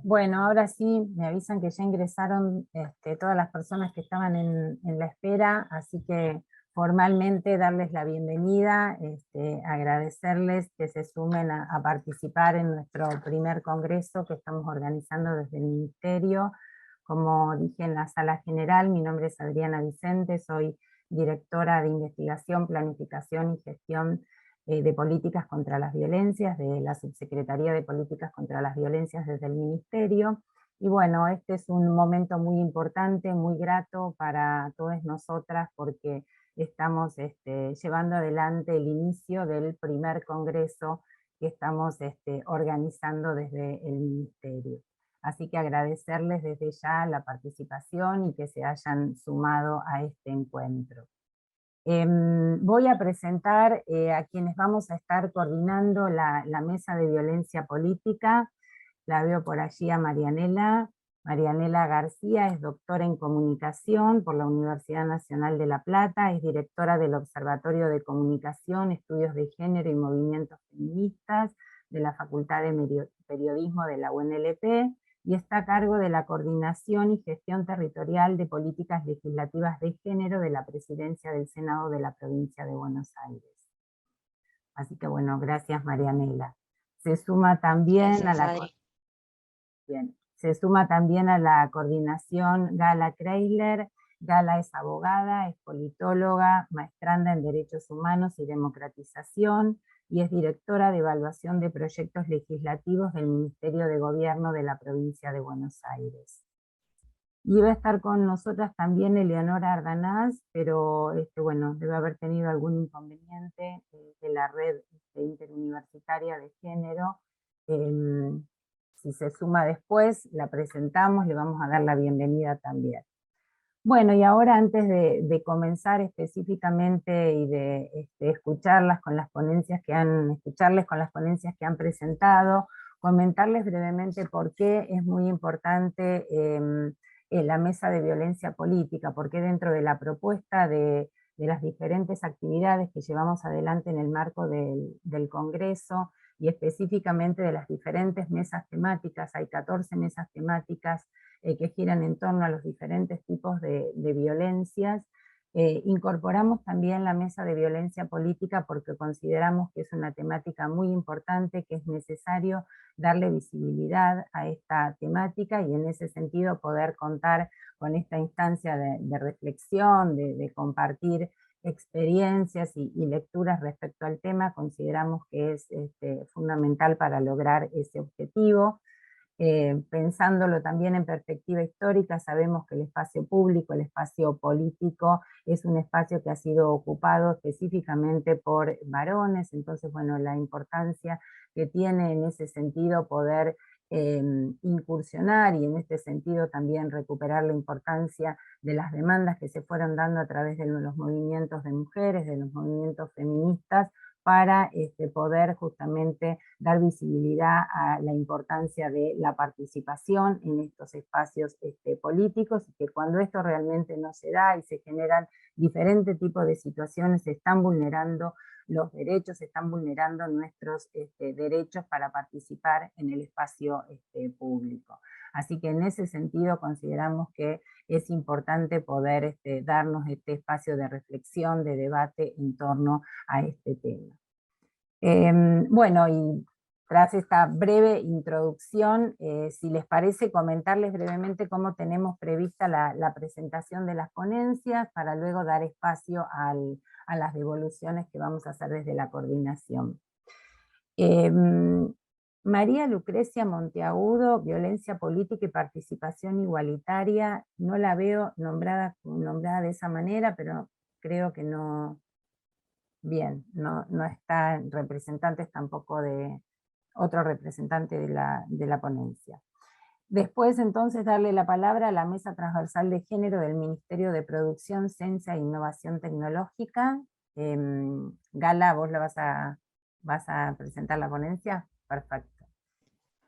Bueno, ahora sí, me avisan que ya ingresaron todas las personas que estaban en la espera, así que formalmente darles la bienvenida, agradecerles que se sumen a participar en nuestro primer congreso que estamos organizando desde el Ministerio. Como dije en la sala general, mi nombre es Adriana Vicente, soy directora de Investigación, Planificación y Gestión de Políticas contra las Violencias, de la Subsecretaría de Políticas contra las Violencias desde el Ministerio. Y bueno, este es un momento muy importante, muy grato para todas nosotras porque estamos llevando adelante el inicio del primer congreso que estamos organizando desde el Ministerio. Así que agradecerles desde ya la participación y que se hayan sumado a este encuentro. Voy a presentar a quienes vamos a estar coordinando la mesa de violencia política. La veo por allí a Marianela. Marianela García es doctora en comunicación por la Universidad Nacional de La Plata, es directora del Observatorio de Comunicación, Estudios de Género y Movimientos Feministas de la Facultad de Periodismo de la UNLP, y está a cargo de la coordinación y gestión territorial de políticas legislativas de género de la Presidencia del Senado de la Provincia de Buenos Aires. Así que bueno, gracias Marianela. Se suma también a Gracias, la, Adri. bien, se suma también a la coordinación Gala Kreisler. Gala es abogada, es politóloga, maestranda en Derechos Humanos y Democratización, y es directora de evaluación de proyectos legislativos del Ministerio de Gobierno de la Provincia de Buenos Aires. Y va a estar con nosotras también Eleonora Ardanaz, pero bueno, debe haber tenido algún inconveniente de la red interuniversitaria de género. Si se suma después, la presentamos, le vamos a dar la bienvenida también. Bueno, y ahora antes de comenzar específicamente y de escucharles con las ponencias que han presentado, comentarles brevemente por qué es muy importante la mesa de violencia política, porque dentro de la propuesta de las diferentes actividades que llevamos adelante en el marco del Congreso, y específicamente de las diferentes mesas temáticas, hay 14 mesas temáticas que giran en torno a los diferentes tipos de violencias. Incorporamos también la mesa de violencia política porque consideramos que es una temática muy importante, que es necesario darle visibilidad a esta temática y en ese sentido poder contar con esta instancia de reflexión, de compartir experiencias y lecturas respecto al tema. Consideramos que es fundamental para lograr ese objetivo. Pensándolo también en perspectiva histórica, sabemos que el espacio público, el espacio político, es un espacio que ha sido ocupado específicamente por varones, entonces, bueno, la importancia que tiene en ese sentido poder incursionar y en este sentido también recuperar la importancia de las demandas que se fueron dando a través de los movimientos de mujeres, de los movimientos feministas, para poder justamente dar visibilidad a la importancia de la participación en estos espacios políticos, y que cuando esto realmente no se da y se generan diferentes tipos de situaciones, se están vulnerando los derechos, se están vulnerando nuestros derechos para participar en el espacio público. Así que en ese sentido consideramos que es importante poder darnos este espacio de reflexión, de debate en torno a este tema. Bueno, y tras esta breve introducción, si les parece, comentarles brevemente cómo tenemos prevista la presentación de las ponencias, para luego dar espacio a las devoluciones que vamos a hacer desde la coordinación. María Lucrecia Monteagudo, Violencia Política y Participación Igualitaria, no la veo nombrada de esa manera, pero creo que no, bien, no están representantes tampoco de otro representante de la ponencia. Después, entonces, darle la palabra a la Mesa Transversal de Género del Ministerio de Producción, Ciencia e Innovación Tecnológica. Gala, ¿vos vas a presentar la ponencia? Perfecto.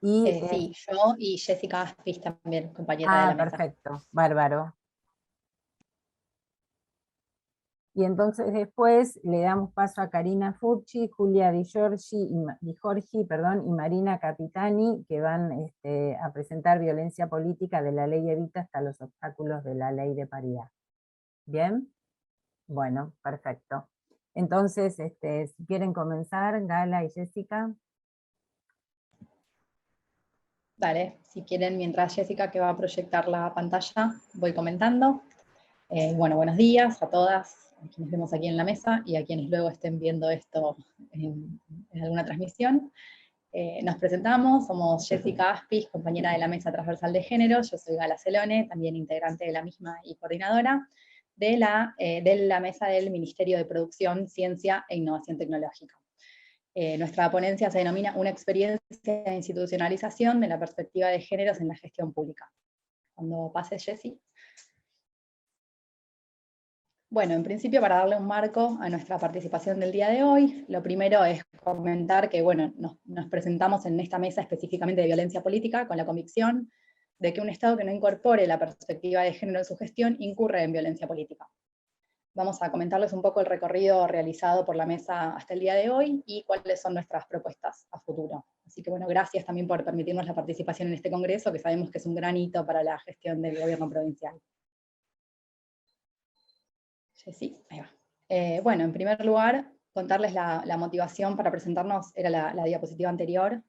Y, Sí, yo y Jessica Aspis también, compañera de la mesa. perfecto, bárbaro. Y entonces después le damos paso a Karina Furchi, Julia Di Giorgi, y Marina Capitani, que van a presentar violencia política de la ley Evita hasta los obstáculos de la ley de paridad. ¿Bien? Bueno, perfecto. Entonces, si quieren comenzar, Gala y Jessica. Vale, si quieren, mientras Jessica, que va a proyectar la pantalla, voy comentando. Bueno, buenos días a todas, a quienes vemos aquí en la mesa y a quienes luego estén viendo esto en alguna transmisión. Nos presentamos, somos Jessica Aspis, compañera de la Mesa Transversal de Género, yo soy Gala Celone, también integrante de la misma y coordinadora de la Mesa del Ministerio de Producción, Ciencia e Innovación Tecnológica. Nuestra ponencia se denomina Una experiencia de institucionalización de la perspectiva de géneros en la gestión pública. Cuando pase, Jessy. Bueno, en principio, para darle un marco a nuestra participación del día de hoy, lo primero es comentar que, bueno, nos presentamos en esta mesa específicamente de violencia política con la convicción de que un Estado que no incorpore la perspectiva de género en su gestión incurre en violencia política. Vamos a comentarles un poco el recorrido realizado por la mesa hasta el día de hoy y cuáles son nuestras propuestas a futuro. Así que bueno, gracias también por permitirnos la participación en este congreso, que sabemos que es un gran hito para la gestión del gobierno provincial. Sí, ahí va. Bueno, en primer lugar, contarles la motivación para presentarnos, era la diapositiva anterior,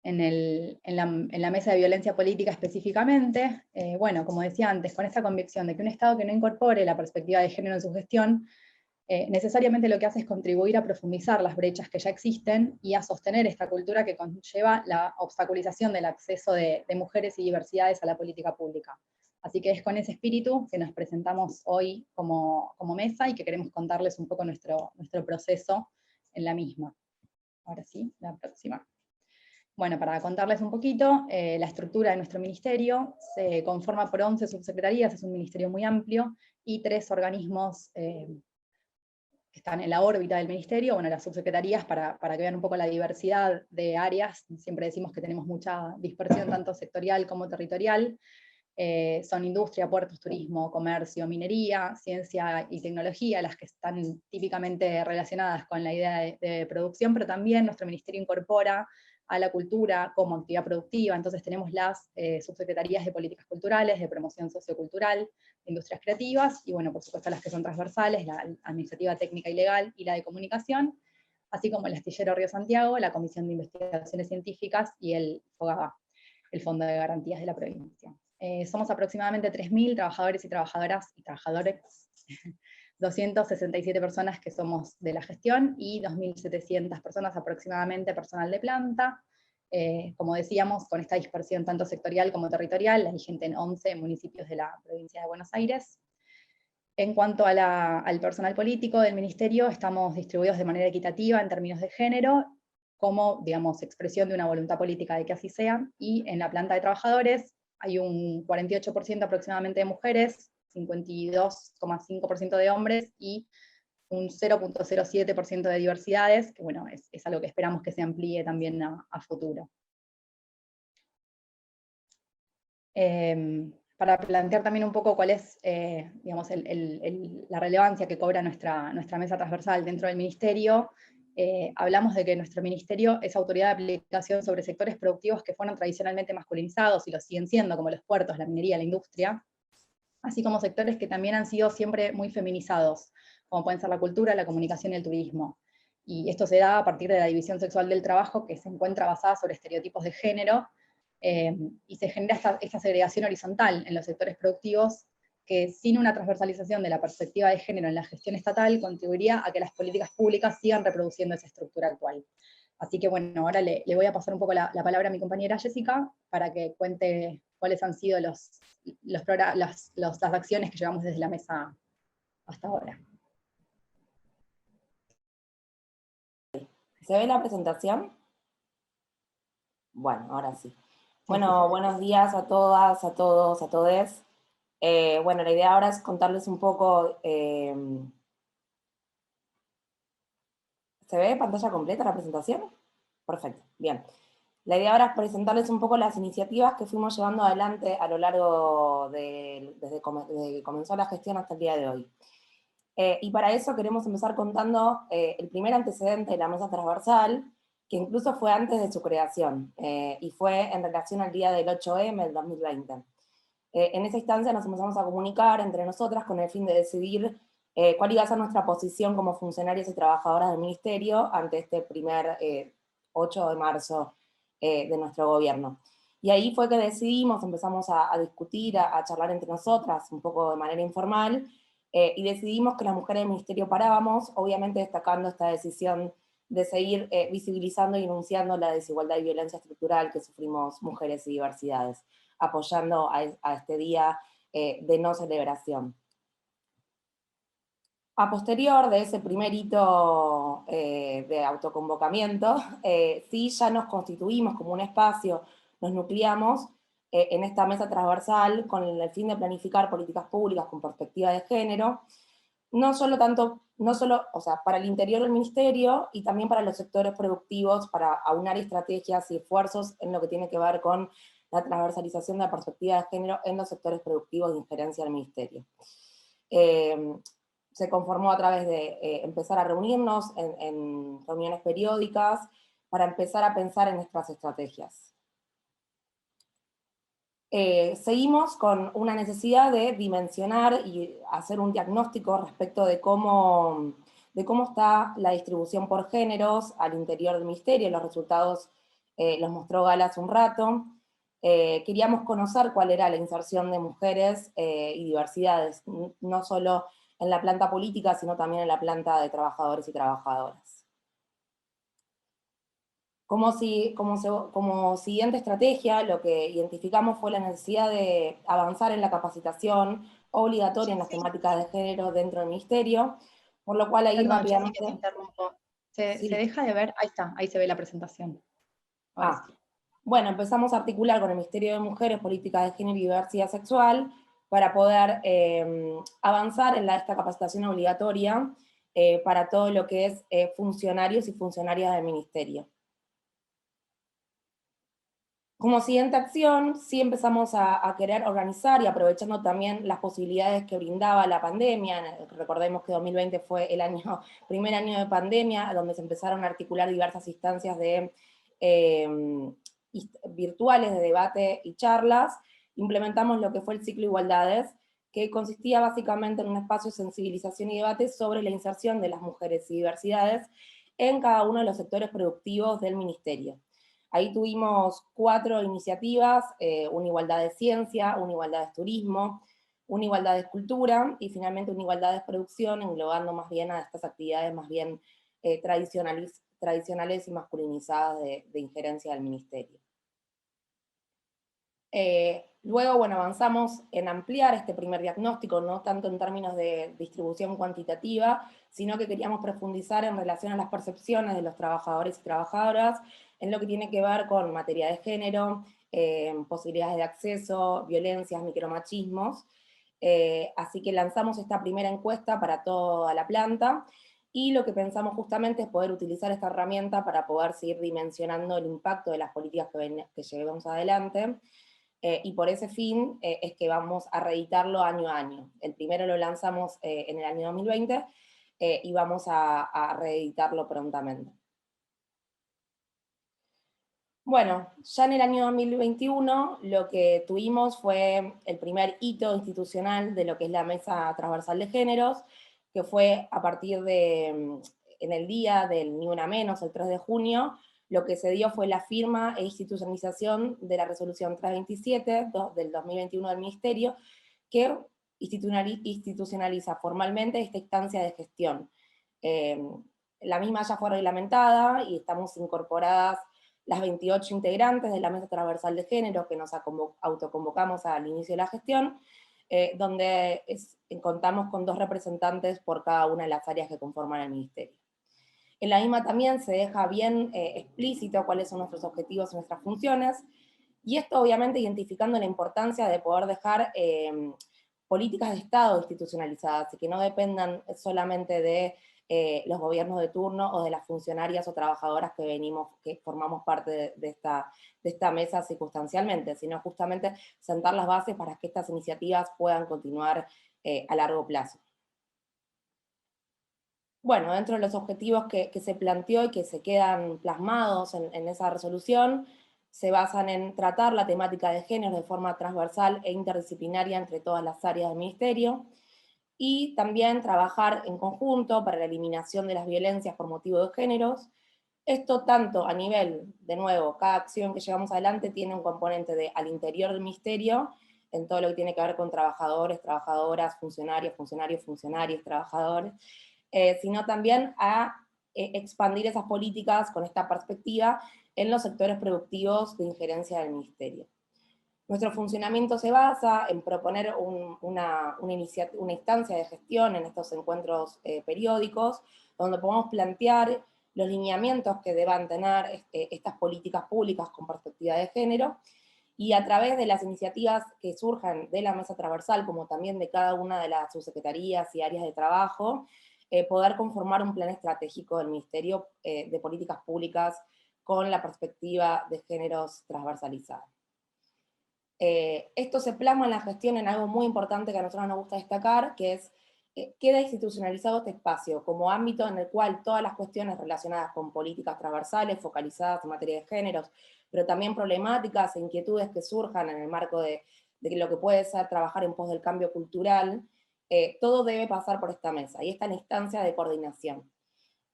en la mesa de violencia política específicamente. Bueno, como decía antes, con esta convicción de que un Estado que no incorpore la perspectiva de género en su gestión, necesariamente lo que hace es contribuir a profundizar las brechas que ya existen y a sostener esta cultura que conlleva la obstaculización del acceso de mujeres y diversidades a la política pública. Así que es con ese espíritu que nos presentamos hoy como mesa y que queremos contarles un poco nuestro proceso en la misma. Ahora sí, la próxima. Bueno, para contarles un poquito, la estructura de nuestro ministerio se conforma por 11 subsecretarías, es un ministerio muy amplio, y 3 organismos que están en la órbita del ministerio, bueno, las subsecretarías, para que vean un poco la diversidad de áreas, siempre decimos que tenemos mucha dispersión tanto sectorial como territorial, son industria, puertos, turismo, comercio, minería, ciencia y tecnología, las que están típicamente relacionadas con la idea de producción, pero también nuestro ministerio incorpora a la cultura como actividad productiva, entonces tenemos las subsecretarías de políticas culturales, de promoción sociocultural, de industrias creativas, y bueno, por supuesto las que son transversales, la administrativa técnica y legal, y la de comunicación, así como el Astillero Río Santiago, la Comisión de Investigaciones Científicas y el FOGABA, el Fondo de Garantías de la Provincia. Somos aproximadamente 3.000 trabajadores y trabajadoras y trabajadores, 267 personas que somos de la gestión y 2.700 personas aproximadamente personal de planta. Como decíamos, con esta dispersión tanto sectorial como territorial, hay gente en 11 municipios de la provincia de Buenos Aires. En cuanto al personal político del ministerio, estamos distribuidos de manera equitativa en términos de género, como, digamos, expresión de una voluntad política de que así sea, y en la planta de trabajadores hay un 48% aproximadamente de mujeres, 52,5% de hombres, y un 0,07% de diversidades, que bueno, es algo que esperamos que se amplíe también a futuro. Para plantear también un poco cuál es, digamos, la relevancia que cobra nuestra mesa transversal dentro del ministerio, hablamos de que nuestro ministerio es autoridad de aplicación sobre sectores productivos que fueron tradicionalmente masculinizados y lo siguen siendo, como los puertos, la minería, la industria, así como sectores que también han sido siempre muy feminizados, como pueden ser la cultura, la comunicación y el turismo. Y esto se da a partir de la división sexual del trabajo, que se encuentra basada sobre estereotipos de género, y se genera esta segregación horizontal en los sectores productivos, que sin una transversalización de la perspectiva de género en la gestión estatal, contribuiría a que las políticas públicas sigan reproduciendo esa estructura actual. Así que bueno, ahora le voy a pasar un poco la palabra a mi compañera Jessica, para que cuente cuáles han sido las acciones que llevamos desde la mesa hasta ahora. ¿Se ve la presentación? Bueno, ahora sí. Bueno, buenos días a todas, a todos, a todes. Bueno, la idea ahora es contarles un poco... ¿Se ve pantalla completa la presentación? Perfecto, bien. La idea ahora es presentarles un poco las iniciativas que fuimos llevando adelante a lo largo desde que comenzó la gestión hasta el día de hoy. Y para eso queremos empezar contando el primer antecedente de la mesa transversal, que incluso fue antes de su creación, y fue en relación al día del 8M del 2020. En esa instancia nos empezamos a comunicar entre nosotras con el fin de decidir cuál iba a ser nuestra posición como funcionarias y trabajadoras del Ministerio ante este primer 8 de marzo de nuestro gobierno. Y ahí fue que decidimos, empezamos a discutir, a charlar entre nosotras, un poco de manera informal, y decidimos que las mujeres del Ministerio parábamos, obviamente destacando esta decisión de seguir visibilizando y denunciando la desigualdad y violencia estructural que sufrimos mujeres y diversidades, apoyando a este día de no celebración. A posterior de ese primer hito de autoconvocamiento, sí ya nos constituimos como un espacio, nos nucleamos en esta mesa transversal con el fin de planificar políticas públicas con perspectiva de género, no solo para el interior del ministerio y también para los sectores productivos, para aunar estrategias y esfuerzos en lo que tiene que ver con la transversalización de la perspectiva de género en los sectores productivos de injerencia del ministerio. Se conformó a través de empezar a reunirnos en reuniones periódicas para empezar a pensar en nuestras estrategias. Seguimos con una necesidad de dimensionar y hacer un diagnóstico respecto de cómo está la distribución por géneros al interior del ministerio. Los resultados los mostró Gala hace un rato. Queríamos conocer cuál era la inserción de mujeres y diversidades, no solo en la planta política, sino también en la planta de trabajadores y trabajadoras. Como siguiente estrategia, lo que identificamos fue la necesidad de avanzar en la capacitación obligatoria en las temáticas de género dentro del ministerio, por lo cual ahí rápidamente... Que te interrumpo. Se Sí. deja de ver, ahí está, ahí se ve la presentación. Ahora sí. Bueno, empezamos a articular con el Ministerio de Mujeres, Políticas de Género y Diversidad Sexual para poder avanzar en esta capacitación obligatoria para todo lo que es funcionarios y funcionarias del ministerio. Como siguiente acción, sí empezamos a querer organizar y aprovechando también las posibilidades que brindaba la pandemia. Recordemos que 2020 fue el primer año de pandemia, donde se empezaron a articular diversas instancias virtuales de debate y charlas. Implementamos lo que fue el ciclo Igualdades, que consistía básicamente en un espacio de sensibilización y debate sobre la inserción de las mujeres y diversidades en cada uno de los sectores productivos del ministerio. Ahí tuvimos 4 iniciativas, una igualdad de ciencia, una igualdad de turismo, una igualdad de cultura, y finalmente una igualdad de producción, englobando más bien a estas actividades más bien tradicionales y masculinizadas de injerencia del ministerio. Luego, bueno, avanzamos en ampliar este primer diagnóstico, no tanto en términos de distribución cuantitativa, sino que queríamos profundizar en relación a las percepciones de los trabajadores y trabajadoras, en lo que tiene que ver con materia de género, posibilidades de acceso, violencias, micromachismos. Así que lanzamos esta primera encuesta para toda la planta, y lo que pensamos justamente es poder utilizar esta herramienta para poder seguir dimensionando el impacto de las políticas que llevemos adelante. Y por ese fin es que vamos a reeditarlo año a año. El primero lo lanzamos en el año 2020 y vamos a reeditarlo prontamente. Bueno, ya en el año 2021 lo que tuvimos fue el primer hito institucional de lo que es la Mesa Transversal de Géneros, que fue a partir de, en el día del Ni Una Menos, el 3 de junio, lo que se dio fue la firma e institucionalización de la resolución 327 del 2021 del Ministerio, que institucionaliza formalmente esta instancia de gestión. La misma ya fue reglamentada y estamos incorporadas las 28 integrantes de la Mesa Transversal de Género que nos autoconvocamos al inicio de la gestión, donde contamos con 2 representantes por cada una de las áreas que conforman el Ministerio. En la misma también se deja bien explícito cuáles son nuestros objetivos y nuestras funciones, y esto obviamente identificando la importancia de poder dejar políticas de Estado institucionalizadas y que no dependan solamente de los gobiernos de turno o de las funcionarias o trabajadoras que formamos parte de esta mesa circunstancialmente, sino justamente sentar las bases para que estas iniciativas puedan continuar a largo plazo. bueno, dentro de los objetivos que se planteó y que se quedan plasmados en esa resolución, se basan en tratar la temática de género de forma transversal e interdisciplinaria entre todas las áreas del Ministerio, y también trabajar en conjunto para la eliminación de las violencias por motivo de géneros. Esto tanto a nivel, de nuevo, cada acción que llevamos adelante tiene un componente de al interior del Ministerio, en todo lo que tiene que ver con trabajadores, trabajadoras, funcionarios, funcionarias, trabajadores, sino también a expandir esas políticas con esta perspectiva en los sectores productivos de injerencia del Ministerio. Nuestro funcionamiento se basa en proponer una instancia de gestión en estos encuentros periódicos, donde podemos plantear los lineamientos que deban tener estas políticas públicas con perspectiva de género, y a través de las iniciativas que surjan de la mesa transversal, como también de cada una de las subsecretarías y áreas de trabajo, poder conformar un plan estratégico del Ministerio de Políticas Públicas con la perspectiva de géneros transversalizada. Esto se plasma en la gestión en algo muy importante que a nosotros nos gusta destacar, que es, queda institucionalizado este espacio como ámbito en el cual todas las cuestiones relacionadas con políticas transversales, focalizadas en materia de géneros, pero también problemáticas e inquietudes que surjan en el marco de lo que puede ser trabajar en pos del cambio cultural, todo debe pasar por esta mesa, y esta instancia de coordinación.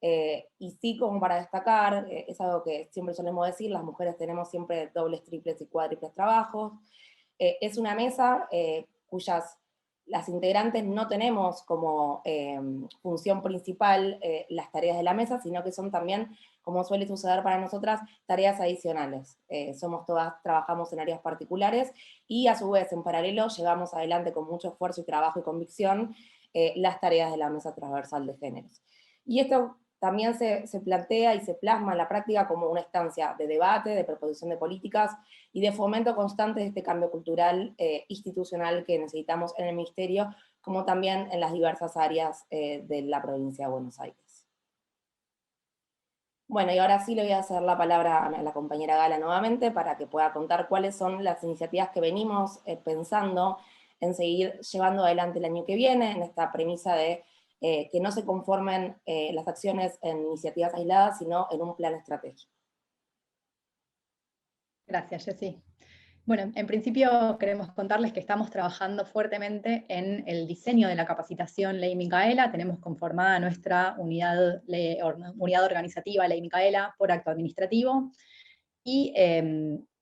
Y sí, como para destacar, es algo que siempre solemos decir, las mujeres tenemos siempre dobles, triples y cuádruples trabajos. Es una mesa cuyas las integrantes no tenemos como función principal las tareas de la mesa, sino que son también, como suele suceder para nosotras, tareas adicionales. Somos todas, trabajamos en áreas particulares, y a su vez, en paralelo, llevamos adelante con mucho esfuerzo y trabajo y convicción las tareas de la mesa transversal de géneros. Y esto también se plantea y se plasma en la práctica como una instancia de debate, de proposición de políticas y de fomento constante de este cambio cultural institucional que necesitamos en el Ministerio, como también en las diversas áreas de la provincia de Buenos Aires. Bueno, y ahora sí le voy a hacer la palabra a la compañera Gala nuevamente para que pueda contar cuáles son las iniciativas que venimos pensando en seguir llevando adelante el año que viene, en esta premisa de que no se conformen las acciones en iniciativas aisladas, sino en un plan estratégico. Gracias, Jessy. Bueno, en principio queremos contarles que estamos trabajando fuertemente en el diseño de la capacitación Ley Micaela. Tenemos conformada nuestra unidad organizativa Ley Micaela por acto administrativo, y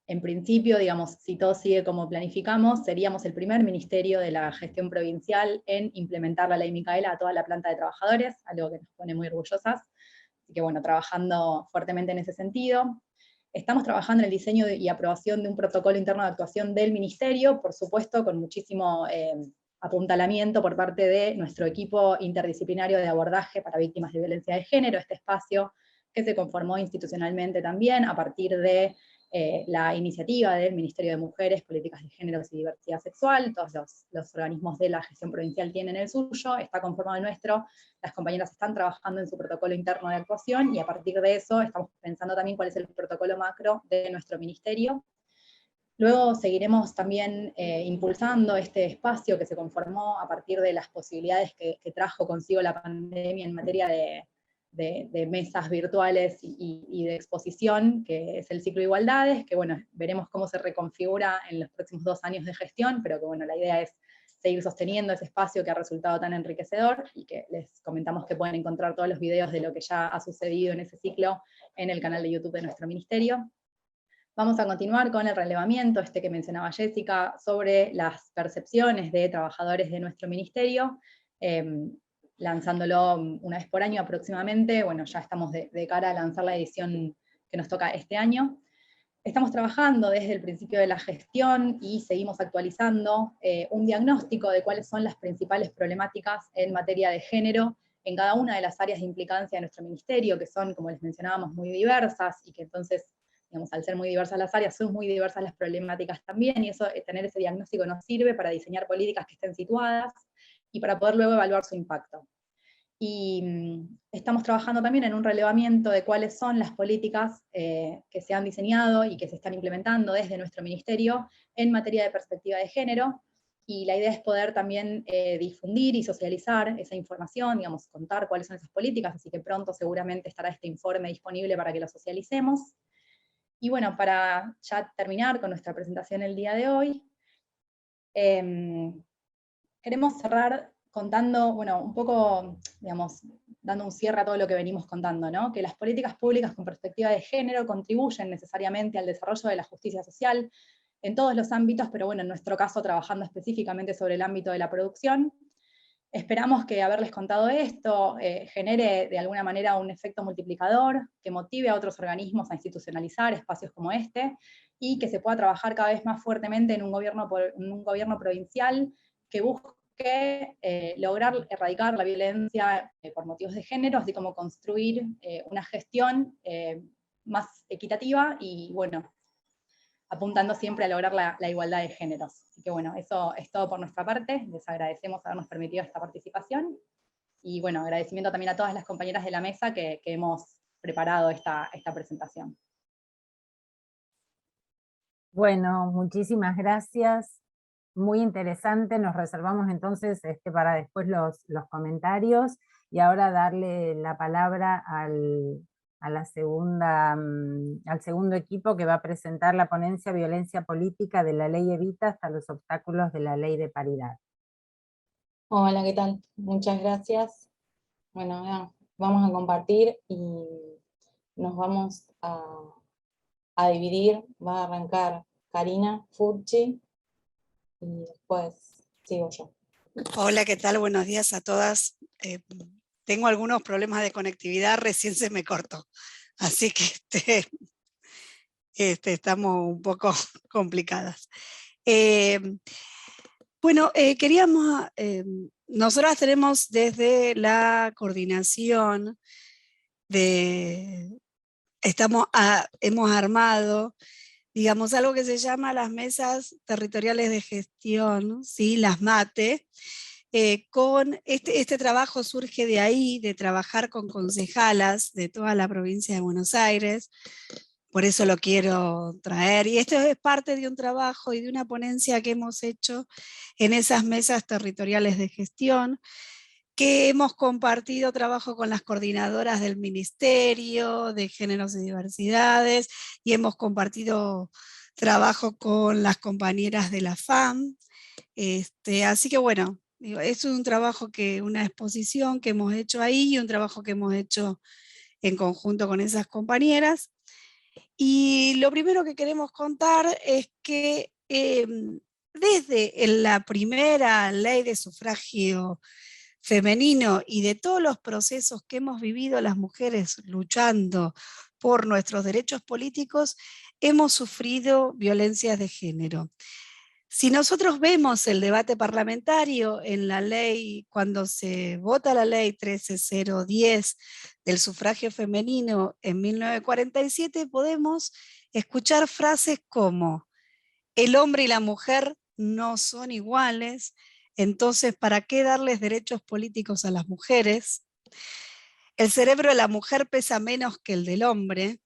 en principio, digamos, si todo sigue como planificamos, seríamos el primer ministerio de la gestión provincial en implementar la Ley Micaela a toda la planta de trabajadores, algo que nos pone muy orgullosas. Así que bueno, trabajando fuertemente en ese sentido. Estamos trabajando en el diseño y aprobación de un protocolo interno de actuación del Ministerio, por supuesto con muchísimo apuntalamiento por parte de nuestro equipo interdisciplinario de abordaje para víctimas de violencia de género, este espacio que se conformó institucionalmente también a partir de la iniciativa del Ministerio de Mujeres, Políticas de Géneros y Diversidad Sexual. Todos los organismos de la gestión provincial tienen el suyo, está conformado el nuestro, las compañeras están trabajando en su protocolo interno de actuación, y a partir de eso estamos pensando también cuál es el protocolo macro de nuestro ministerio. Luego seguiremos también impulsando este espacio que se conformó a partir de las posibilidades que trajo consigo la pandemia en materia de mesas virtuales y de exposición, que es el ciclo de igualdades, que bueno, veremos cómo se reconfigura en los próximos 2 años de gestión, pero que bueno, la idea es seguir sosteniendo ese espacio que ha resultado tan enriquecedor, y que les comentamos que pueden encontrar todos los videos de lo que ya ha sucedido en ese ciclo en el canal de YouTube de nuestro ministerio. Vamos a continuar con el relevamiento, que mencionaba Jessica, sobre las percepciones de trabajadores de nuestro ministerio, lanzándolo una vez por año aproximadamente. Bueno, ya estamos de cara a lanzar la edición que nos toca este año. Estamos trabajando desde el principio de la gestión y seguimos actualizando un diagnóstico de cuáles son las principales problemáticas en materia de género en cada una de las áreas de implicancia de nuestro ministerio, que son, como les mencionábamos, muy diversas, y que entonces, digamos, al ser muy diversas las áreas, son muy diversas las problemáticas también, y eso, tener ese diagnóstico nos sirve para diseñar políticas que estén situadas y para poder luego evaluar su impacto. Y estamos trabajando también en un relevamiento de cuáles son las políticas que se han diseñado y que se están implementando desde nuestro ministerio en materia de perspectiva de género, y la idea es poder también difundir y socializar esa información, digamos, contar cuáles son esas políticas, así que pronto seguramente estará este informe disponible para que lo socialicemos. Y bueno, para ya terminar con nuestra presentación el día de hoy, queremos cerrar contando, bueno, un poco, digamos, dando un cierre a todo lo que venimos contando, ¿no? Que las políticas públicas con perspectiva de género contribuyen necesariamente al desarrollo de la justicia social en todos los ámbitos, pero bueno, en nuestro caso trabajando específicamente sobre el ámbito de la producción. Esperamos que haberles contado esto genere de alguna manera un efecto multiplicador, que motive a otros organismos a institucionalizar espacios como este, y que se pueda trabajar cada vez más fuertemente en un gobierno provincial que busque lograr erradicar la violencia por motivos de género, así como construir una gestión más equitativa y, bueno, apuntando siempre a lograr la igualdad de géneros. Así que bueno, eso es todo por nuestra parte. Les agradecemos habernos permitido esta participación. Y bueno, agradecimiento también a todas las compañeras de la mesa que hemos preparado esta presentación. Bueno, muchísimas gracias. Muy interesante. Nos reservamos entonces para después los comentarios. Y ahora darle la palabra al segundo equipo que va a presentar la ponencia Violencia Política de la Ley Evita hasta los obstáculos de la Ley de Paridad. Hola, ¿qué tal? Muchas gracias. Bueno, vamos a compartir y nos vamos a dividir. Va a arrancar Karina Furchi y después sigo yo. Hola, ¿qué tal? Buenos días a todas. Tengo algunos problemas de conectividad, recién se me cortó. Así que estamos un poco complicadas. Queríamos, nosotras tenemos desde la coordinación hemos armado, digamos, algo que se llama las mesas territoriales de gestión, ¿sí? Las MATE. Con este trabajo surge de ahí, de trabajar con concejalas de toda la provincia de Buenos Aires, por eso lo quiero traer, y esto es parte de un trabajo y de una ponencia que hemos hecho en esas mesas territoriales de gestión, que hemos compartido trabajo con las coordinadoras del Ministerio de Géneros y Diversidades, y hemos compartido trabajo con las compañeras de la FAM, así que bueno, es un trabajo una exposición que hemos hecho ahí, y un trabajo que hemos hecho en conjunto con esas compañeras. Y lo primero que queremos contar es que desde la primera ley de sufragio femenino y de todos los procesos que hemos vivido las mujeres luchando por nuestros derechos políticos, hemos sufrido violencias de género. Si nosotros vemos el debate parlamentario en la ley, cuando se vota la ley 13010 del sufragio femenino en 1947, podemos escuchar frases como: el hombre y la mujer no son iguales, entonces ¿para qué darles derechos políticos a las mujeres? El cerebro de la mujer pesa menos que el del hombre.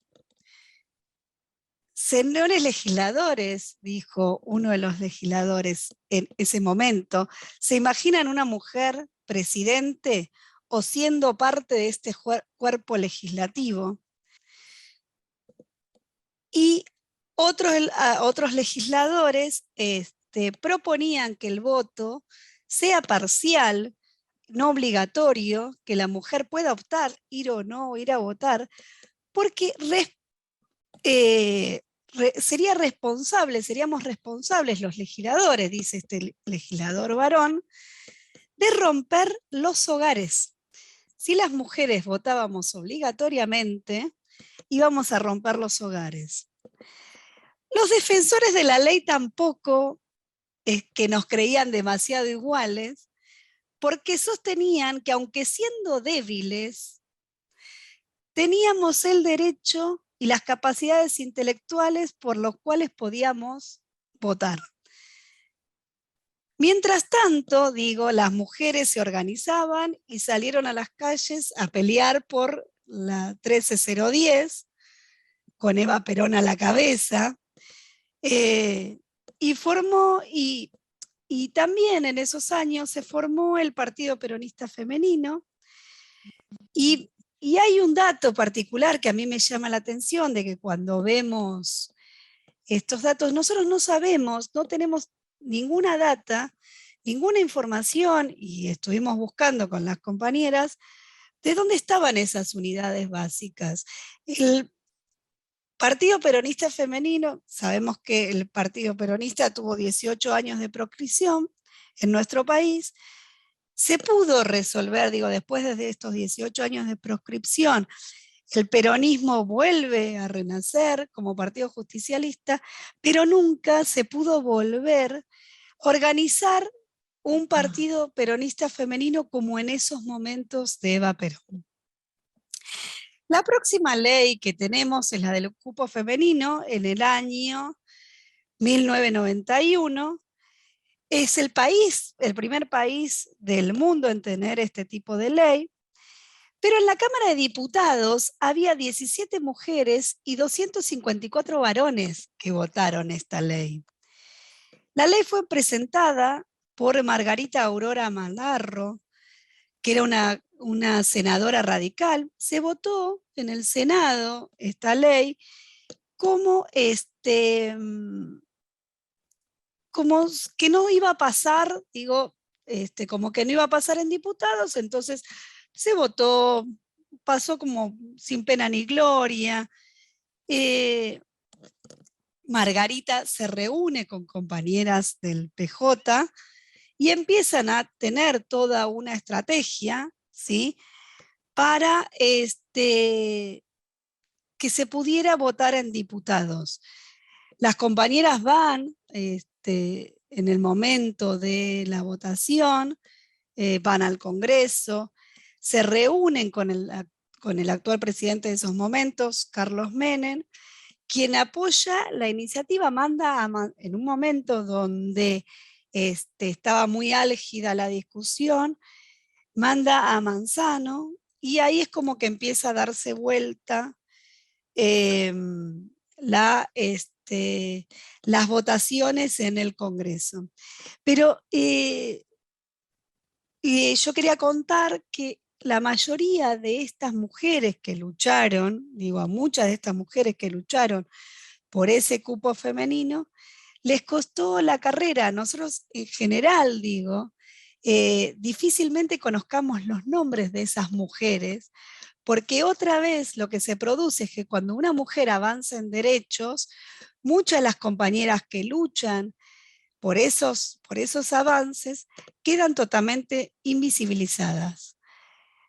Señores legisladores, dijo uno de los legisladores en ese momento, ¿se imaginan una mujer presidente o siendo parte de este cuerpo legislativo? Y otros legisladores proponían que el voto sea parcial, no obligatorio, que la mujer pueda optar, ir o no ir a votar, porque seríamos responsables los legisladores, dice este legislador varón, de romper los hogares. Si las mujeres votábamos obligatoriamente, íbamos a romper los hogares. Los defensores de la ley tampoco es que nos creían demasiado iguales, porque sostenían que aunque siendo débiles, teníamos el derecho y las capacidades intelectuales por los cuales podíamos votar. Mientras tanto, las mujeres se organizaban y salieron a las calles a pelear por la 13010, con Eva Perón a la cabeza, y Y también en esos años se formó el Partido Peronista Femenino, y hay un dato particular que a mí me llama la atención, de que cuando vemos estos datos, nosotros no sabemos, no tenemos ninguna data, ninguna información, y estuvimos buscando con las compañeras, de dónde estaban esas unidades básicas. El Partido Peronista Femenino, sabemos que el Partido Peronista tuvo 18 años de proscripción en nuestro país. Se pudo resolver, digo, después de estos 18 años de proscripción, el peronismo vuelve a renacer como partido justicialista, pero nunca se pudo volver a organizar un partido peronista femenino como en esos momentos de Eva Perón. La próxima ley que tenemos es la del cupo femenino en el año 1991. Es el primer país del mundo en tener este tipo de ley, pero en la Cámara de Diputados había 17 mujeres y 254 varones que votaron esta ley. La ley fue presentada por Margarita Aurora Malarro, que era una senadora radical. Se votó en el Senado esta ley como que no iba a pasar, como que no iba a pasar en diputados, entonces se votó, pasó como sin pena ni gloria. Margarita se reúne con compañeras del PJ y empiezan a tener toda una estrategia, ¿sí?, para que se pudiera votar en diputados. Las compañeras van en el momento de la votación, van al Congreso, se reúnen con el actual presidente de esos momentos, Carlos Menem, quien apoya la iniciativa, en un momento donde estaba muy álgida la discusión, manda a Manzano, y ahí es como que empieza a darse vuelta las votaciones en el Congreso. Pero yo quería contar que la mayoría de estas mujeres que lucharon, a muchas de estas mujeres que lucharon por ese cupo femenino, les costó la carrera. Nosotros en general, difícilmente conozcamos los nombres de esas mujeres, porque otra vez lo que se produce es que cuando una mujer avanza en derechos, muchas de las compañeras que luchan por esos avances quedan totalmente invisibilizadas.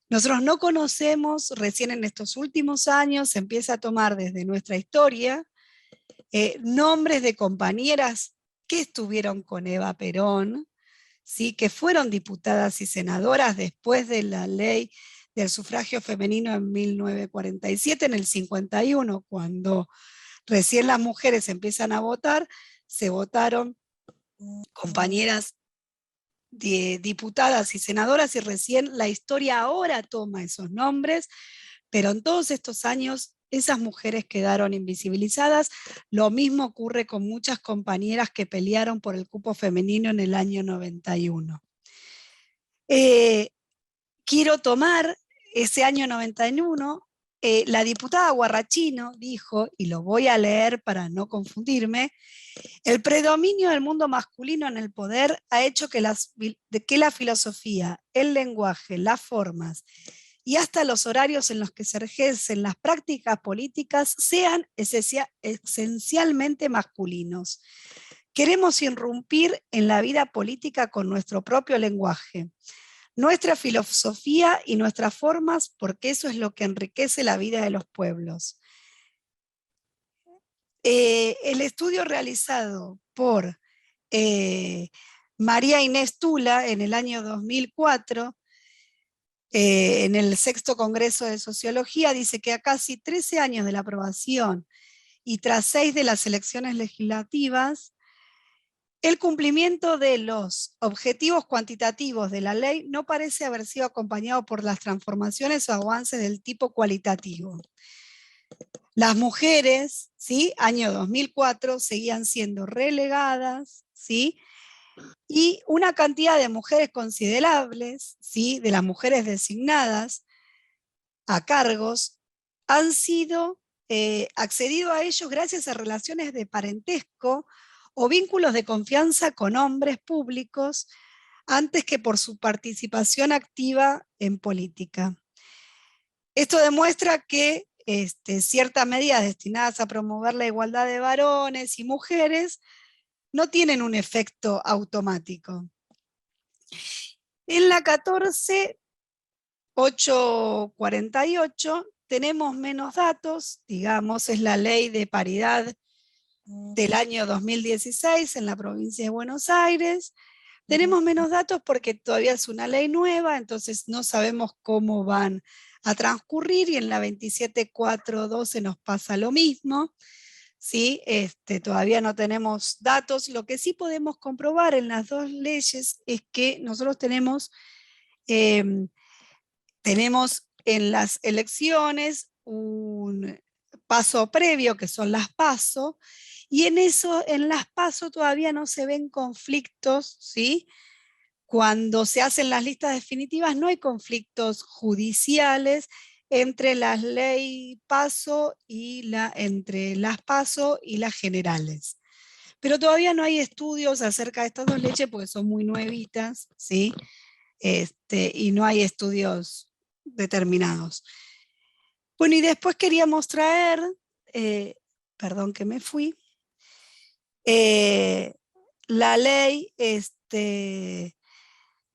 Nosotros no conocemos, recién en estos últimos años se empieza a tomar desde nuestra historia nombres de compañeras que estuvieron con Eva Perón, ¿sí?, que fueron diputadas y senadoras después de la ley del sufragio femenino en 1947, en el 51, cuando recién las mujeres empiezan a votar, se votaron compañeras diputadas y senadoras, y recién la historia ahora toma esos nombres, pero en todos estos años esas mujeres quedaron invisibilizadas. Lo mismo ocurre con muchas compañeras que pelearon por el cupo femenino en el año 91. Quiero tomar ese año 91, la diputada Guarrachino dijo, y lo voy a leer para no confundirme: el predominio del mundo masculino en el poder ha hecho que la filosofía, el lenguaje, las formas y hasta los horarios en los que se ejercen las prácticas políticas sean esencialmente masculinos. Queremos irrumpir en la vida política con nuestro propio lenguaje, nuestra filosofía y nuestras formas, porque eso es lo que enriquece la vida de los pueblos. El estudio realizado por María Inés Tula en el año 2004, en el 6º Congreso de Sociología, dice que a casi 13 años de la aprobación y tras 6 de las elecciones legislativas, el cumplimiento de los objetivos cuantitativos de la ley no parece haber sido acompañado por las transformaciones o avances del tipo cualitativo. Las mujeres, ¿sí?, año 2004, seguían siendo relegadas, ¿sí?, y una cantidad de mujeres considerables, ¿sí?, de las mujeres designadas a cargos, han sido accedido a ellos gracias a relaciones de parentesco o vínculos de confianza con hombres públicos antes que por su participación activa en política. Esto demuestra que ciertas medidas destinadas a promover la igualdad de varones y mujeres no tienen un efecto automático. En la 14.848 tenemos menos datos, digamos, es la ley de paridad del año 2016 en la provincia de Buenos Aires. Tenemos menos datos porque todavía es una ley nueva, entonces no sabemos cómo van a transcurrir, y en la 27.412 nos pasa lo mismo, ¿sí? Todavía no tenemos datos. Lo que sí podemos comprobar en las dos leyes es que nosotros tenemos en las elecciones un paso previo, que son las PASO, y en las PASO todavía no se ven conflictos, ¿sí? Cuando se hacen las listas definitivas no hay conflictos judiciales entre las ley PASO y entre las PASO y las generales. Pero todavía no hay estudios acerca de estas dos leyes porque son muy nuevitas, ¿sí? Y no hay estudios determinados. Bueno, y después queríamos traer, perdón que me fui, la ley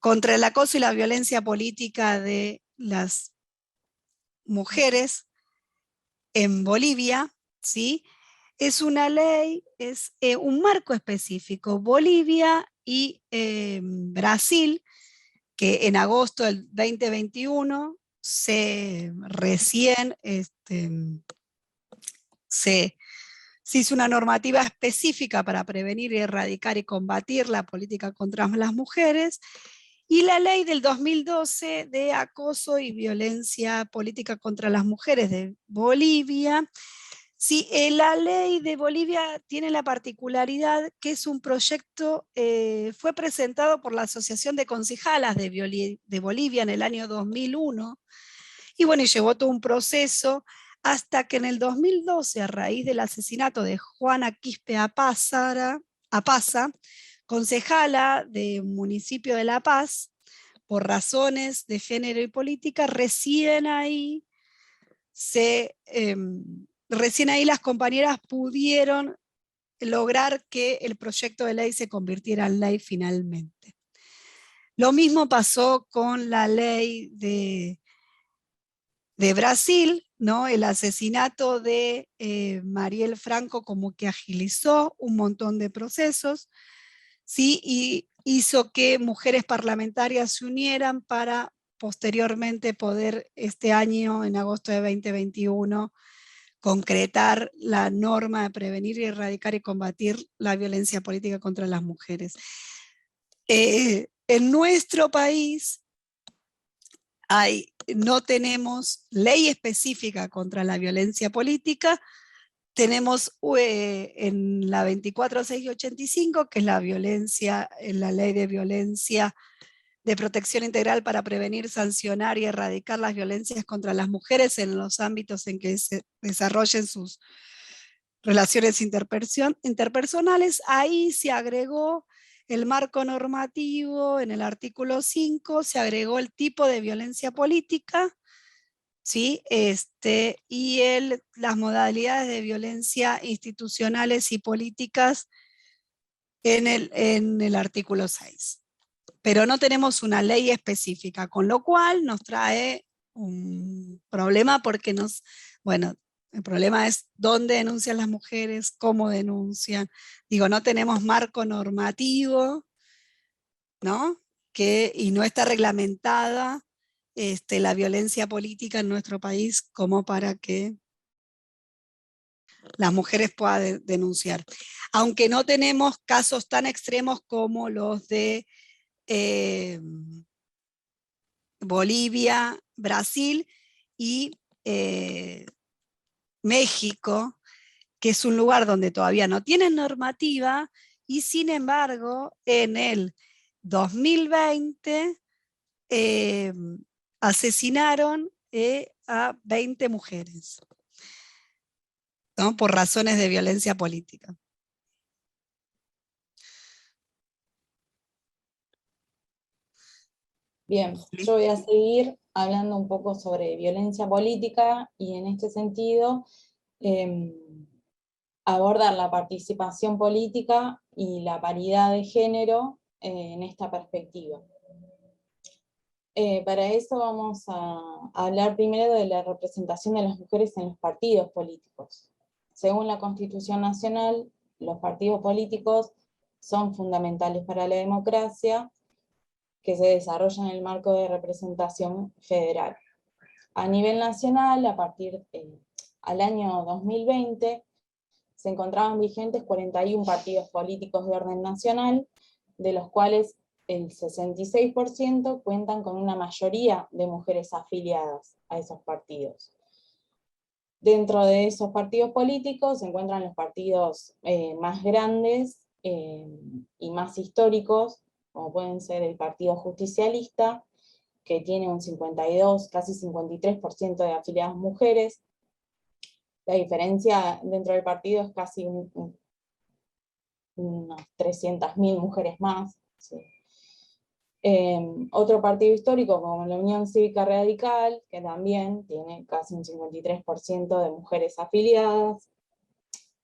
contra el acoso y la violencia política de las mujeres en Bolivia, ¿sí? Es una ley, es un marco específico. Bolivia y Brasil, que en agosto del 2021 se hizo una normativa específica para prevenir, erradicar y combatir la política contra las mujeres, y la ley del 2012 de acoso y violencia política contra las mujeres de Bolivia. Sí, la ley de Bolivia tiene la particularidad que es un proyecto, fue presentado por la Asociación de Concejalas de Bolivia en el año 2001, y bueno, y llevó todo un proceso hasta que en el 2012, a raíz del asesinato de Juana Quispe Apaza, concejala del municipio de La Paz, por razones de género y política, recién ahí las compañeras pudieron lograr que el proyecto de ley se convirtiera en ley finalmente. Lo mismo pasó con la ley de Brasil, ¿no? El asesinato de Mariel Franco como que agilizó un montón de procesos, ¿sí? Y hizo que mujeres parlamentarias se unieran para posteriormente poder este año, en agosto de 2021, concretar la norma de prevenir, erradicar y combatir la violencia política contra las mujeres. En nuestro país no tenemos ley específica contra la violencia política. Tenemos en la 24.685, que es la ley de violencia de protección integral para prevenir, sancionar y erradicar las violencias contra las mujeres en los ámbitos en que se desarrollen sus relaciones interpersonales. Ahí se agregó el marco normativo, en el artículo 5 se agregó el tipo de violencia política, ¿sí? Y las modalidades de violencia institucionales y políticas en el artículo 6. Pero no tenemos una ley específica, con lo cual nos trae un problema porque el problema es dónde denuncian las mujeres, cómo denuncian. Digo, no tenemos marco normativo, ¿no? Y no está reglamentada la violencia política en nuestro país como para que las mujeres puedan denunciar. Aunque no tenemos casos tan extremos como los de Bolivia, Brasil y México, que es un lugar donde todavía no tienen normativa y sin embargo en el 2020 asesinaron a 20 mujeres, ¿no? Por razones de violencia política. Bien, yo voy a seguir hablando un poco sobre violencia política y en este sentido abordar la participación política y la paridad de género en esta perspectiva. Para eso vamos a hablar primero de la representación de las mujeres en los partidos políticos. Según la Constitución Nacional, los partidos políticos son fundamentales para la democracia, que se desarrolla en el marco de representación federal. A nivel nacional, a partir al año 2020, se encontraban vigentes 41 partidos políticos de orden nacional, de los cuales el 66% cuentan con una mayoría de mujeres afiliadas a esos partidos. Dentro de esos partidos políticos se encuentran los partidos más grandes y más históricos, como pueden ser el Partido Justicialista, que tiene un 52, casi 53% de afiliadas mujeres. La diferencia dentro del partido es casi unas 300.000 mujeres más. ¿Sí? Otro partido histórico como la Unión Cívica Radical, que también tiene casi un 53% de mujeres afiliadas.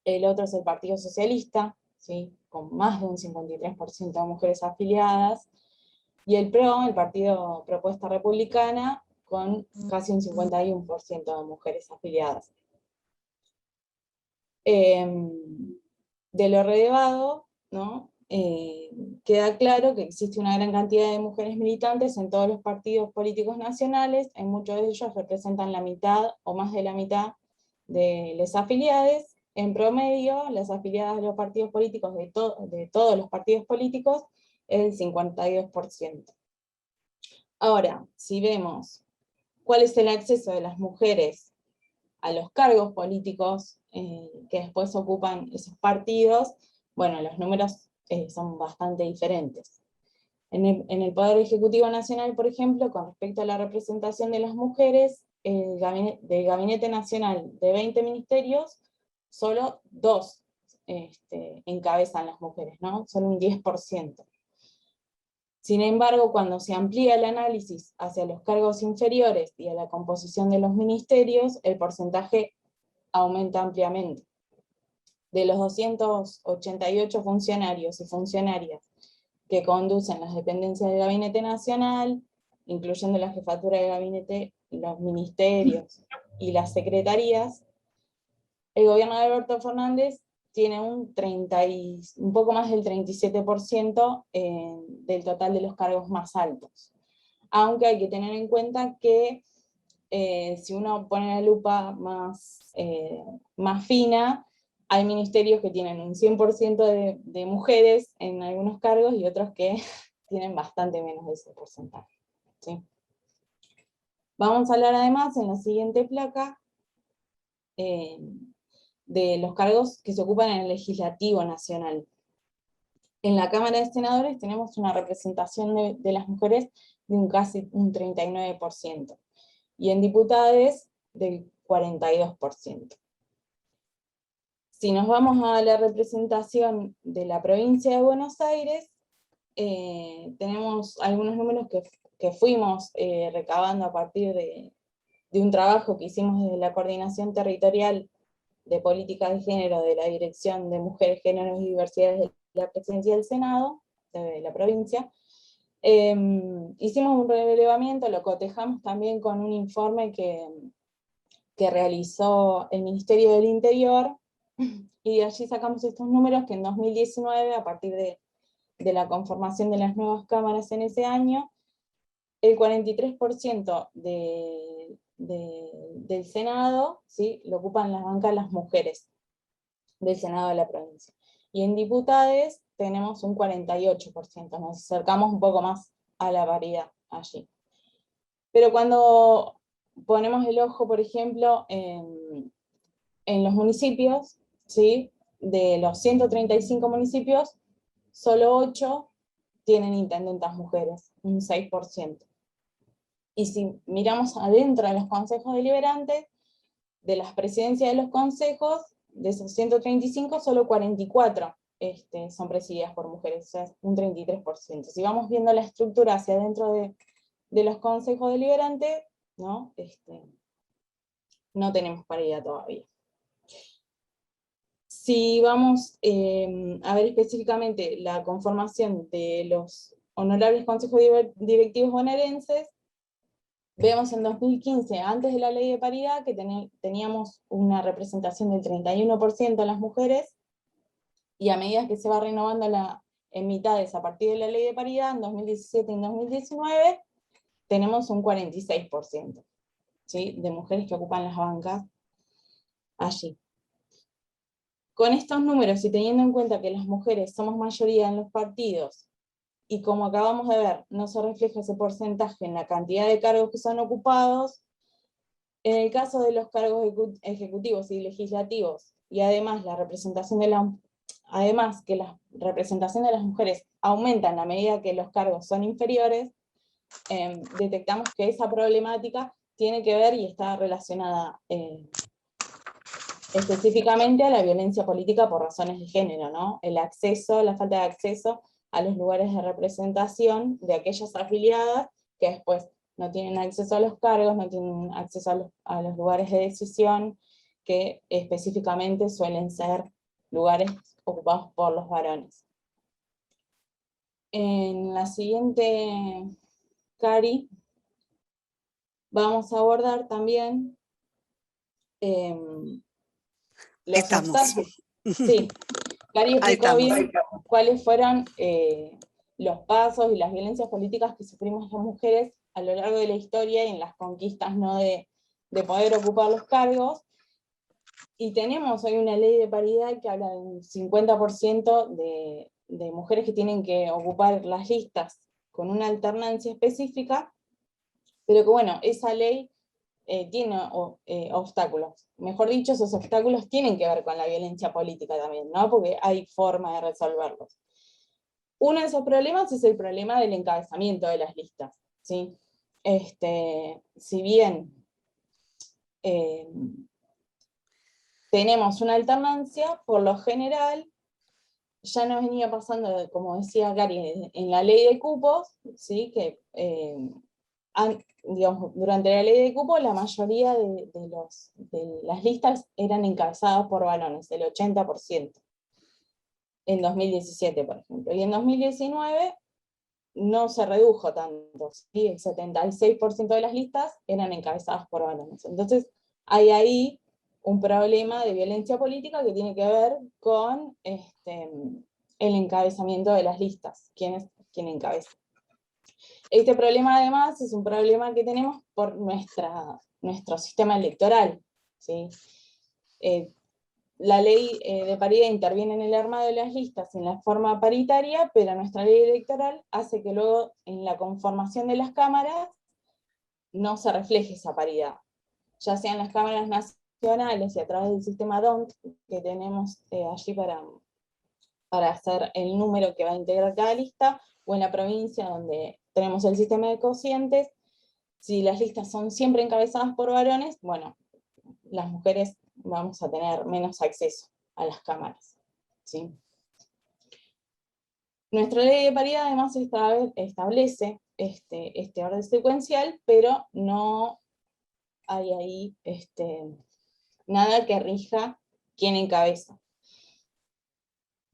El otro es el Partido Socialista, ¿sí? Con más de un 53% de mujeres afiliadas. Y el PRO, el Partido Propuesta Republicana, con casi un 51% de mujeres afiliadas. De lo relevado, ¿no? Queda claro que existe una gran cantidad de mujeres militantes en todos los partidos políticos nacionales, en muchos de ellos representan la mitad o más de la mitad de las afiliadas. En promedio, las afiliadas de los partidos políticos, de todos los partidos políticos, es el 52%. Ahora, si vemos cuál es el acceso de las mujeres a los cargos políticos que después ocupan esos partidos, bueno, los números son bastante diferentes. En el Poder Ejecutivo Nacional, por ejemplo, con respecto a la representación de las mujeres, del Gabinete Nacional de 20 ministerios, solo 2 encabezan las mujeres, ¿no? Solo un 10%. Sin embargo, cuando se amplía el análisis hacia los cargos inferiores y a la composición de los ministerios, el porcentaje aumenta ampliamente. De los 288 funcionarios y funcionarias que conducen las dependencias del Gabinete Nacional, incluyendo la jefatura de gabinete, los ministerios y las secretarías, el gobierno de Alberto Fernández tiene un poco más del 37% del total de los cargos más altos. Aunque hay que tener en cuenta que si uno pone la lupa más fina, hay ministerios que tienen un 100% de mujeres en algunos cargos y otros que tienen bastante menos de ese porcentaje. ¿Sí? Vamos a hablar además en la siguiente placa de los cargos que se ocupan en el Legislativo Nacional. En la Cámara de Senadores tenemos una representación de las mujeres de casi un 39%, y en diputados del 42%. Si nos vamos a la representación de la provincia de Buenos Aires, tenemos algunos números que fuimos recabando a partir de un trabajo que hicimos desde la Coordinación Territorial de Políticas de Género de la Dirección de Mujeres, Géneros y Diversidades de la Presidencia del Senado, de la provincia. Hicimos un relevamiento, lo cotejamos también con un informe que realizó el Ministerio del Interior, y de allí sacamos estos números que en 2019, a partir de la conformación de las nuevas cámaras en ese año, el 43% del Senado, ¿sí?, lo ocupan las bancas las mujeres del Senado de la provincia. Y en diputados tenemos un 48%, nos acercamos un poco más a la paridad allí. Pero cuando ponemos el ojo, por ejemplo, en los municipios, ¿sí?, de los 135 municipios, solo 8 tienen intendentas mujeres, un 6%. Y si miramos adentro de los consejos deliberantes, de las presidencias de los consejos, de esos 135, solo 44 son presididas por mujeres, o sea, un 33%. Si vamos viendo la estructura hacia adentro de los consejos deliberantes, ¿no? No tenemos paridad todavía. Si vamos a ver específicamente la conformación de los honorables consejos directivos bonaerenses, vemos en 2015, antes de la ley de paridad, que teníamos una representación del 31% de las mujeres, y a medida que se va renovando en mitades a partir de la ley de paridad, en 2017 y en 2019, tenemos un 46%, ¿sí?, de mujeres que ocupan las bancas allí. Con estos números, y teniendo en cuenta que las mujeres somos mayoría en los partidos, y como acabamos de ver, no se refleja ese porcentaje en la cantidad de cargos que son ocupados, en el caso de los cargos ejecutivos y legislativos, y además la representación que la representación de las mujeres aumenta en la medida que los cargos son inferiores, detectamos que esa problemática tiene que ver y está relacionada específicamente a la violencia política por razones de género, ¿no? La falta de acceso a los lugares de representación de aquellas afiliadas que después no tienen acceso a los cargos, no tienen acceso a los lugares de decisión, que específicamente suelen ser lugares ocupados por los varones. En la siguiente, Cari, vamos a abordar también los obstáculos. Sí, Cari explicó bien cuáles fueron los pasos y las violencias políticas que sufrimos las mujeres a lo largo de la historia y en las conquistas, ¿no?, de poder ocupar los cargos. Y tenemos hoy una ley de paridad que habla del 50% de mujeres que tienen que ocupar las listas con una alternancia específica, pero que bueno, esa ley tiene obstáculos. Mejor dicho, esos obstáculos tienen que ver con la violencia política también, ¿no?, porque hay forma de resolverlos. Uno de esos problemas es el problema del encabezamiento de las listas, ¿sí? Si bien tenemos una alternancia, por lo general, ya nos venía pasando, como decía Gary, en la ley de cupos, ¿sí?, que digamos, durante la ley de cupos la mayoría de las listas eran encabezadas por varones, el 80%, en 2017, por ejemplo. Y en 2019 no se redujo tanto, ¿sí? El 76% de las listas eran encabezadas por varones. Entonces hay ahí un problema de violencia política que tiene que ver con el encabezamiento de las listas, quién encabeza. Este problema además es un problema que tenemos por nuestro sistema electoral, ¿sí? La ley de paridad interviene en el armado de las listas en la forma paritaria, pero nuestra ley electoral hace que luego en la conformación de las cámaras no se refleje esa paridad, ya sean las cámaras nacionales y a través del sistema DONT que tenemos allí para hacer el número que va a integrar cada lista, o en la provincia donde tenemos el sistema de cocientes. Si las listas son siempre encabezadas por varones, bueno, las mujeres vamos a tener menos acceso a las cámaras, ¿sí? Nuestra ley de paridad además establece este orden secuencial, pero no hay ahí nada que rija quién encabeza.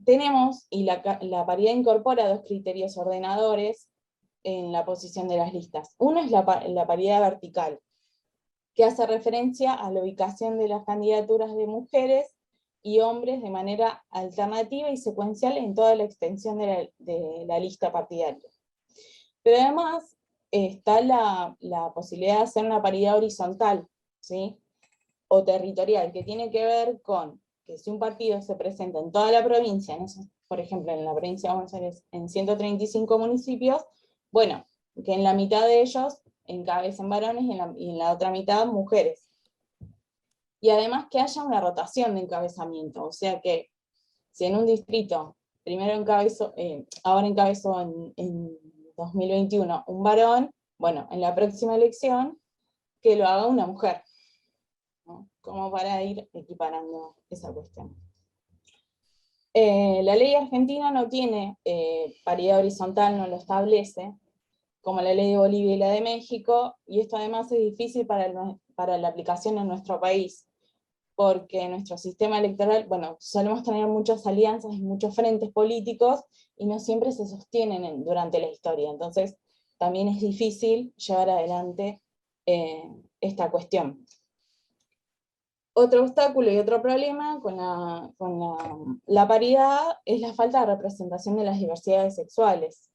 Tenemos, y la paridad incorpora dos criterios ordenadores en la posición de las listas. Uno es la paridad vertical, que hace referencia a la ubicación de las candidaturas de mujeres y hombres de manera alternativa y secuencial en toda la extensión de la lista partidaria. Pero además está la posibilidad de hacer una paridad horizontal, ¿sí?, o territorial, que tiene que ver con que si un partido se presenta en toda la provincia, por ejemplo en la provincia de Buenos Aires, en 135 municipios, bueno, que en la mitad de ellos encabecen varones y en la otra mitad mujeres. Y además que haya una rotación de encabezamiento, o sea que si en un distrito ahora encabezó en 2021 un varón, bueno, en la próxima elección que lo haga una mujer, ¿no? Como para ir equiparando esa cuestión. La ley argentina no tiene paridad horizontal, no lo establece, como la ley de Bolivia y la de México, y esto además es difícil para la aplicación en nuestro país, porque nuestro sistema electoral, bueno, solemos tener muchas alianzas y muchos frentes políticos, y no siempre se sostienen durante la historia, entonces también es difícil llevar adelante esta cuestión. Otro obstáculo y otro problema con la paridad es la falta de representación de las diversidades sexuales.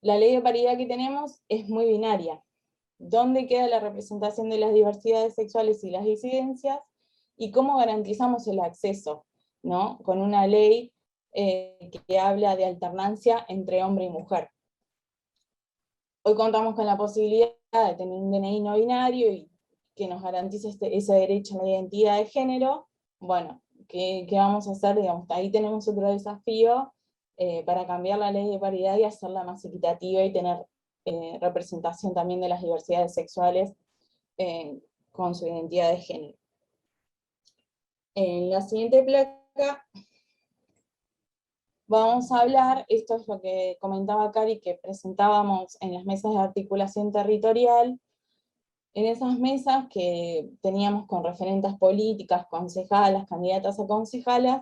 La ley de paridad que tenemos es muy binaria. ¿Dónde queda la representación de las diversidades sexuales y las disidencias? ¿Y cómo garantizamos el acceso, ¿no? Con una ley que habla de alternancia entre hombre y mujer. Hoy contamos con la posibilidad de tener un DNI no binario y que nos garantice ese derecho a la identidad de género. Bueno, ¿qué vamos a hacer? Digamos, ahí tenemos otro desafío para cambiar la ley de paridad y hacerla más equitativa y tener representación también de las diversidades sexuales con su identidad de género. En la siguiente placa vamos a hablar, esto es lo que comentaba Cari, que presentábamos en las mesas de articulación territorial. En esas mesas que teníamos con referentes políticas, concejalas, candidatas a concejalas,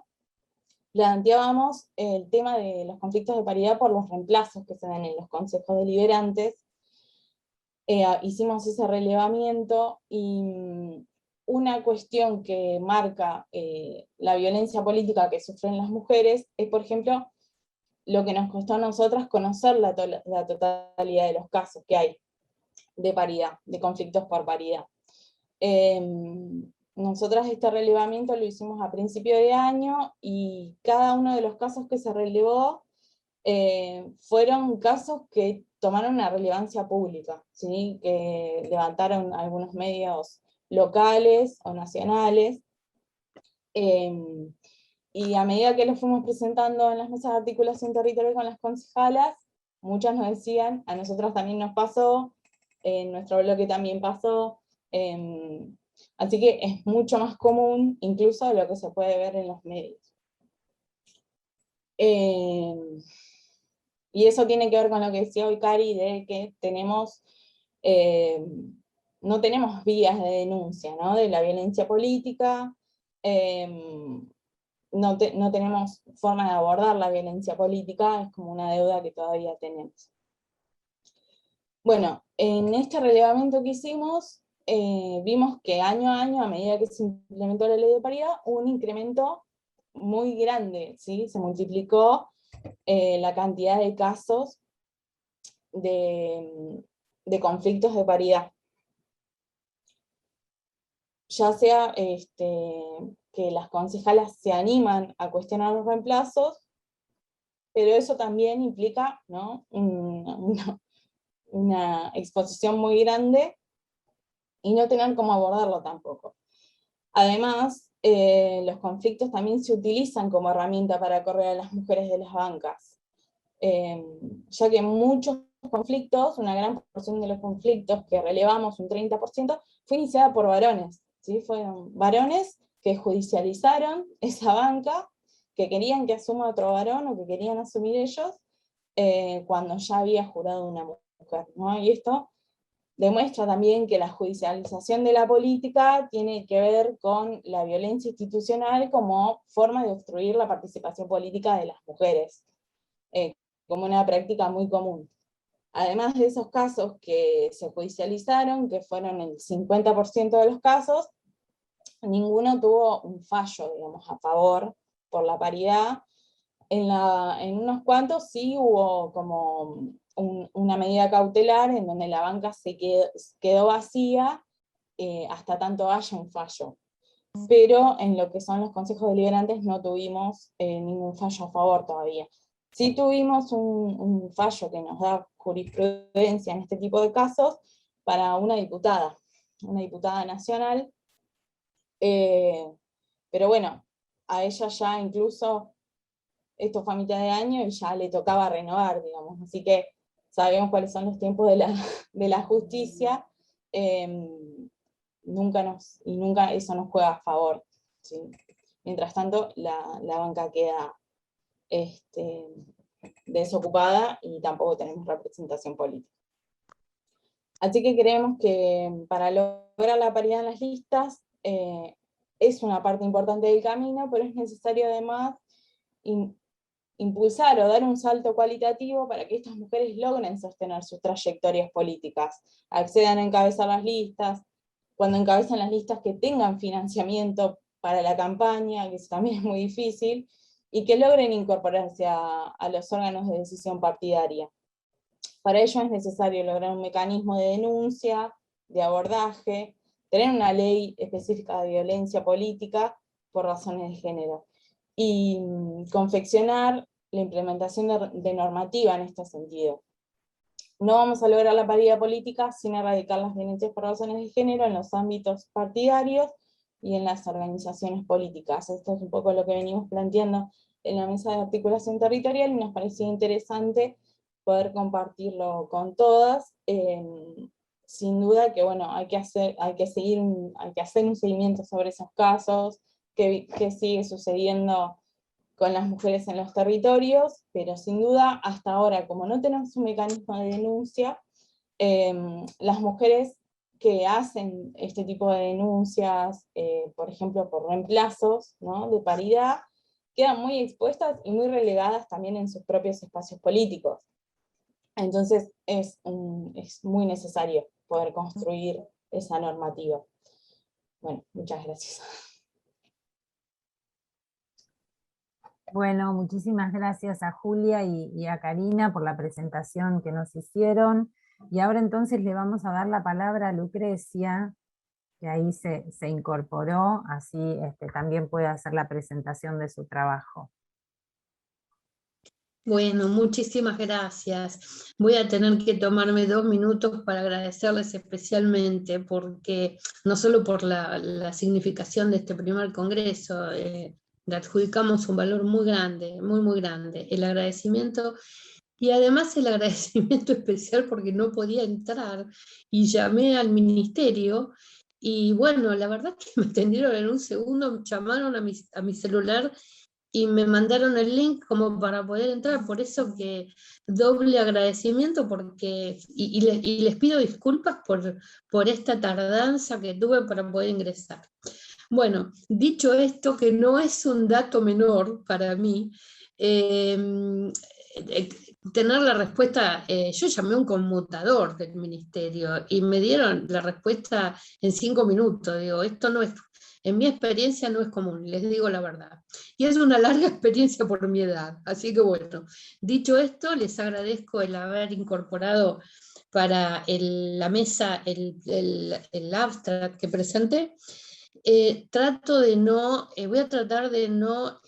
planteábamos el tema de los conflictos de paridad por los reemplazos que se dan en los consejos deliberantes. Hicimos ese relevamiento y una cuestión que marca la violencia política que sufren las mujeres es, por ejemplo, lo que nos costó a nosotras conocer la totalidad de los casos que hay de paridad, de conflictos por paridad. Nosotras este relevamiento lo hicimos a principio de año y cada uno de los casos que se relevó fueron casos que tomaron una relevancia pública, ¿sí? Que levantaron algunos medios locales o nacionales, y a medida que los fuimos presentando en las mesas de articulación territorial con las concejalas, muchas nos decían, a nosotros también nos pasó, en nuestro bloque también pasó, así que es mucho más común incluso de lo que se puede ver en los medios. Y eso tiene que ver con lo que decía hoy Cari, de que tenemos, no tenemos vías de denuncia, ¿no? De la violencia política, no tenemos forma de abordar la violencia política, es como una deuda que todavía tenemos. Bueno, en este relevamiento que hicimos, vimos que año a año, a medida que se implementó la ley de paridad, hubo un incremento muy grande, ¿sí? Se multiplicó la cantidad de casos de conflictos de paridad. Ya sea que las concejalas se animan a cuestionar los reemplazos, pero eso también implica, ¿no? una exposición muy grande y no tener cómo abordarlo tampoco. Además, los conflictos también se utilizan como herramienta para correr a las mujeres de las bancas, ya que muchos conflictos, una gran porción de los conflictos que relevamos, un 30%, fue iniciada por varones, ¿sí? Fueron varones que judicializaron esa banca, que querían que asuma otro varón o que querían asumir ellos, cuando ya había jurado una mujer, ¿no? Y esto demuestra también que la judicialización de la política tiene que ver con la violencia institucional como forma de obstruir la participación política de las mujeres, como una práctica muy común. Además de esos casos que se judicializaron, que fueron el 50% de los casos, ninguno tuvo un fallo, digamos, a favor por la paridad. En unos cuantos sí hubo como una medida cautelar en donde la banca se quedó vacía hasta tanto haya un fallo. Pero en lo que son los consejos deliberantes no tuvimos ningún fallo a favor todavía. Sí tuvimos un fallo que nos da jurisprudencia en este tipo de casos para una diputada nacional, pero bueno, a ella ya incluso, esto fue a mitad de año y ya le tocaba renovar, digamos, así que sabemos cuáles son los tiempos de la justicia, nunca eso nos juega a favor, ¿sí? Mientras tanto, la banca queda desocupada y tampoco tenemos representación política. Así que creemos que para lograr la paridad en las listas es una parte importante del camino, pero es necesario además impulsar o dar un salto cualitativo para que estas mujeres logren sostener sus trayectorias políticas, accedan a encabezar las listas, cuando encabezan las listas que tengan financiamiento para la campaña, que eso también es muy difícil, y que logren incorporarse a los órganos de decisión partidaria. Para ello es necesario lograr un mecanismo de denuncia, de abordaje, tener una ley específica de violencia política por razones de género, y confeccionar la implementación de normativa en este sentido. No vamos a lograr la paridad política sin erradicar las violencias por razones de género en los ámbitos partidarios y en las organizaciones políticas. Esto es un poco lo que venimos planteando en la mesa de articulación territorial y nos parecía interesante poder compartirlo con todas. Sin duda que bueno, hay que hacer un seguimiento sobre esos casos, qué sigue sucediendo con las mujeres en los territorios, pero sin duda hasta ahora, como no tenemos un mecanismo de denuncia, las mujeres que hacen este tipo de denuncias, por ejemplo por reemplazos, ¿no?, de paridad, quedan muy expuestas y muy relegadas también en sus propios espacios políticos. Entonces es muy necesario poder construir esa normativa. Bueno, muchas gracias. Bueno, muchísimas gracias a Julia y a Karina por la presentación que nos hicieron. Y ahora entonces le vamos a dar la palabra a Lucrecia, que ahí se incorporó, así también puede hacer la presentación de su trabajo. Bueno, muchísimas gracias. Voy a tener que tomarme 2 minutos para agradecerles especialmente, porque no solo por la significación de este primer congreso, le adjudicamos un valor muy grande, muy grande. El agradecimiento, y además el agradecimiento especial porque no podía entrar y llamé al ministerio, y bueno, la verdad que me atendieron en un segundo, llamaron a mi celular y me mandaron el link como para poder entrar, por eso que doble agradecimiento, porque, y les pido disculpas por esta tardanza que tuve para poder ingresar. Bueno, dicho esto, que no es un dato menor para mí, tener la respuesta, yo llamé a un conmutador del ministerio y me dieron la respuesta en 5 minutos, digo, esto no es, en mi experiencia no es común, les digo la verdad. Y es una larga experiencia por mi edad, así que bueno, dicho esto, les agradezco el haber incorporado para la mesa el abstract que presenté. Voy a tratar de no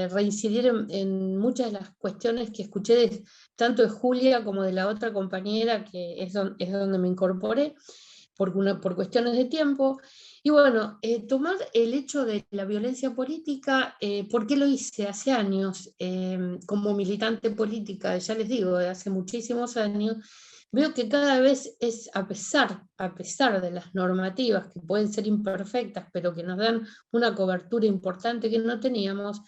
reincidir en muchas de las cuestiones que escuché tanto de Julia como de la otra compañera, que es donde me incorporé, por cuestiones de tiempo. Y bueno, tomar el hecho de la violencia política, ¿por qué lo hice? Hace años, como militante política, ya les digo, de hace muchísimos años, veo que cada vez es, a pesar de las normativas que pueden ser imperfectas, pero que nos dan una cobertura importante que no teníamos,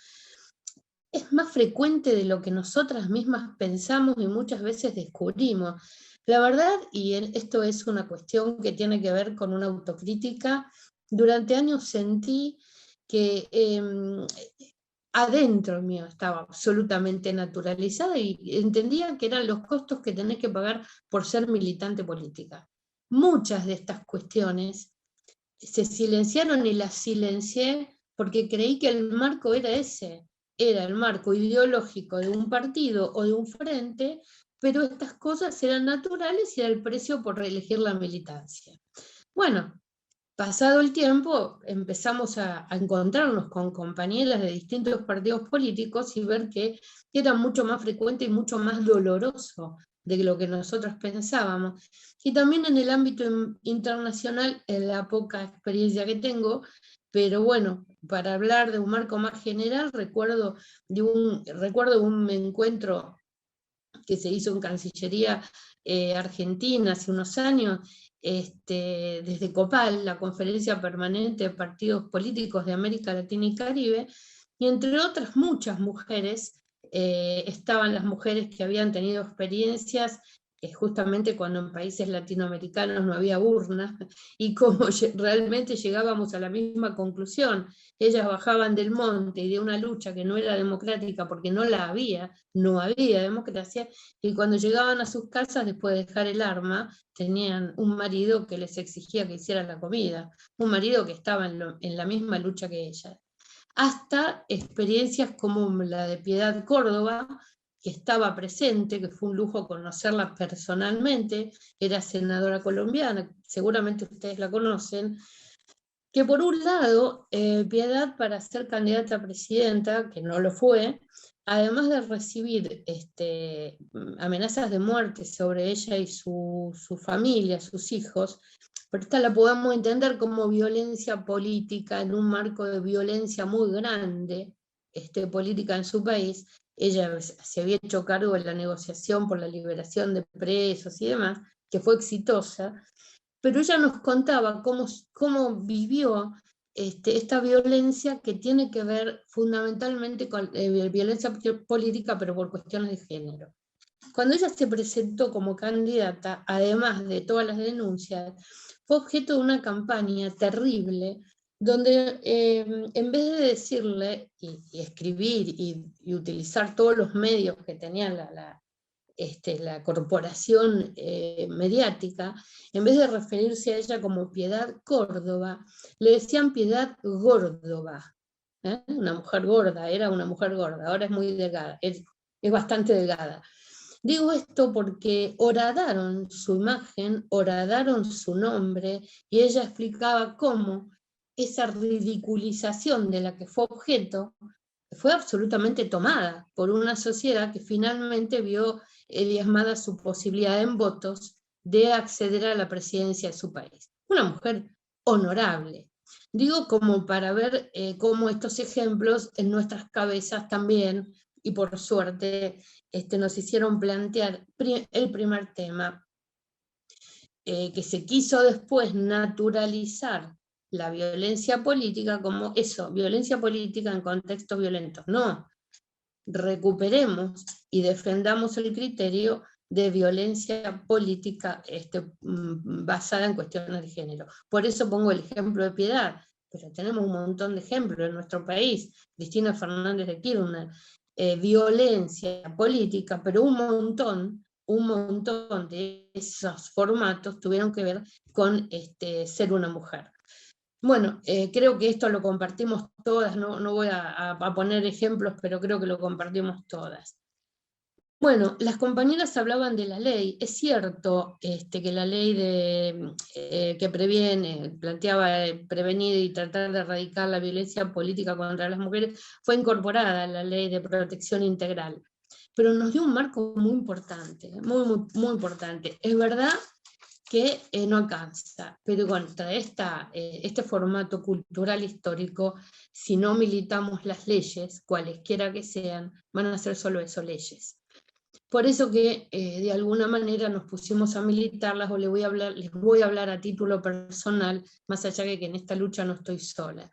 es más frecuente de lo que nosotras mismas pensamos y muchas veces descubrimos. La verdad, y esto es una cuestión que tiene que ver con una autocrítica, durante años sentí que adentro mío estaba absolutamente naturalizada y entendía que eran los costos que tenés que pagar por ser militante política. Muchas de estas cuestiones se silenciaron y las silencié porque creí que el marco era ese, era el marco ideológico de un partido o de un frente, pero estas cosas eran naturales y era el precio por reelegir la militancia. Bueno, pasado el tiempo, empezamos a encontrarnos con compañeras de distintos partidos políticos y ver que era mucho más frecuente y mucho más doloroso de lo que nosotros pensábamos. Y también en el ámbito internacional, en la poca experiencia que tengo, pero bueno, para hablar de un marco más general, recuerdo de un encuentro que se hizo en Cancillería Argentina hace unos años, desde COPAL, la Conferencia Permanente de Partidos Políticos de América Latina y Caribe, y entre otras muchas mujeres, estaban las mujeres que habían tenido experiencias justamente cuando en países latinoamericanos no había urna, y cómo realmente llegábamos a la misma conclusión. Ellas bajaban del monte y de una lucha que no era democrática porque no había democracia, y cuando llegaban a sus casas después de dejar el arma, tenían un marido que les exigía que hicieran la comida, un marido que estaba en la misma lucha que ellas. Hasta experiencias como la de Piedad Córdoba, que estaba presente, que fue un lujo conocerla personalmente, era senadora colombiana, seguramente ustedes la conocen, que por un lado, Piedad, para ser candidata a presidenta, que no lo fue, además de recibir amenazas de muerte sobre ella y su familia, sus hijos, pero esta la podemos entender como violencia política en un marco de violencia muy grande, política en su país. Ella se había hecho cargo de la negociación por la liberación de presos y demás, que fue exitosa, pero ella nos contaba cómo vivió esta violencia, que tiene que ver fundamentalmente con violencia política, pero por cuestiones de género. Cuando ella se presentó como candidata, además de todas las denuncias, fue objeto de una campaña terrible, donde en vez de decirle y escribir y utilizar todos los medios que tenían la corporación mediática, en vez de referirse a ella como Piedad Córdoba, le decían Piedad Górdova, una mujer gorda, era una mujer gorda, ahora es muy delgada, es bastante delgada. Digo esto porque horadaron su imagen, horadaron su nombre, y ella explicaba cómo esa ridiculización de la que fue objeto fue absolutamente tomada por una sociedad que finalmente vio diezmada su posibilidad en votos de acceder a la presidencia de su país. Una mujer honorable. Digo como para ver cómo estos ejemplos en nuestras cabezas también, y por suerte, nos hicieron plantear el primer tema, que se quiso después naturalizar la violencia política como eso, violencia política en contextos violentos. No, recuperemos y defendamos el criterio de violencia política basada en cuestiones de género. Por eso pongo el ejemplo de Piedad, pero tenemos un montón de ejemplos en nuestro país. Cristina Fernández de Kirchner, violencia política, pero un montón de esos formatos tuvieron que ver con ser una mujer. Bueno, creo que esto lo compartimos todas, no voy a poner ejemplos, pero creo que lo compartimos todas. Bueno, las compañeras hablaban de la ley. Es cierto que la ley que previene, planteaba prevenir y tratar de erradicar la violencia política contra las mujeres, fue incorporada a la ley de protección integral, pero nos dio un marco muy importante, muy importante. Es verdad que no alcanza, pero contra este formato cultural histórico, si no militamos las leyes, cualesquiera que sean, van a ser solo eso, leyes. Por eso que de alguna manera nos pusimos a militarlas, o les voy a hablar a título personal, más allá de que en esta lucha no estoy sola.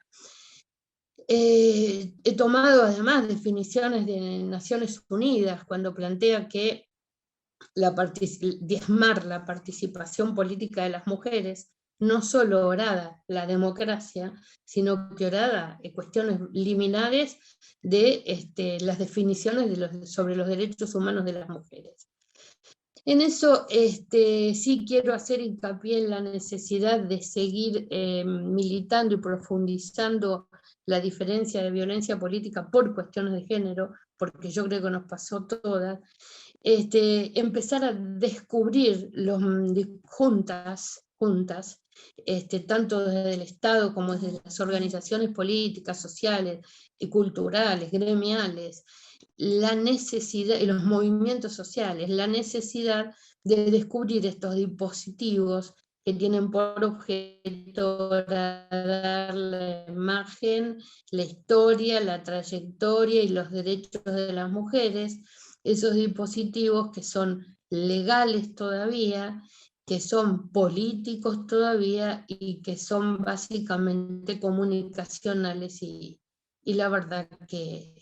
He tomado además definiciones de Naciones Unidas cuando plantea que diezmar la participación política de las mujeres, no solo orada la democracia, sino que orada cuestiones liminares de las definiciones sobre los derechos humanos de las mujeres. En eso sí quiero hacer hincapié en la necesidad de seguir militando y profundizando la diferencia de violencia política por cuestiones de género, porque yo creo que nos pasó todas. Empezar a descubrir juntas, tanto desde el Estado como desde las organizaciones políticas, sociales y culturales, gremiales, la necesidad, y los movimientos sociales, la necesidad de descubrir estos dispositivos que tienen por objeto dar la imagen, la historia, la trayectoria y los derechos de las mujeres, esos dispositivos que son legales todavía, que son políticos todavía y que son básicamente comunicacionales, y la verdad que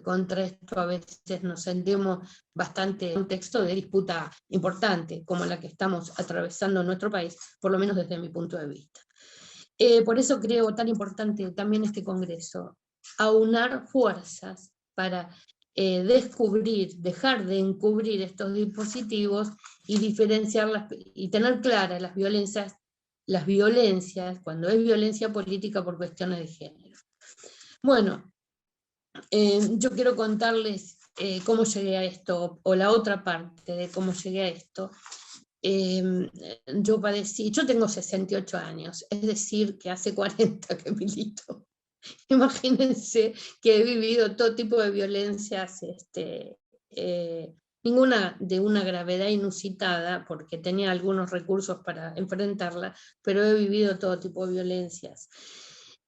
contra esto a veces nos sentimos bastante en un contexto de disputa importante, como la que estamos atravesando en nuestro país, por lo menos desde mi punto de vista. Por eso creo tan importante también este congreso, aunar fuerzas para descubrir, dejar de encubrir estos dispositivos y diferenciarlas y tener claras las violencias, cuando es violencia política por cuestiones de género. Bueno, yo quiero contarles cómo llegué a esto, o la otra parte de cómo llegué a esto. Yo tengo 68 años, es decir, que hace 40 que milito. Imagínense que he vivido todo tipo de violencias, ninguna de una gravedad inusitada, porque tenía algunos recursos para enfrentarla, pero he vivido todo tipo de violencias.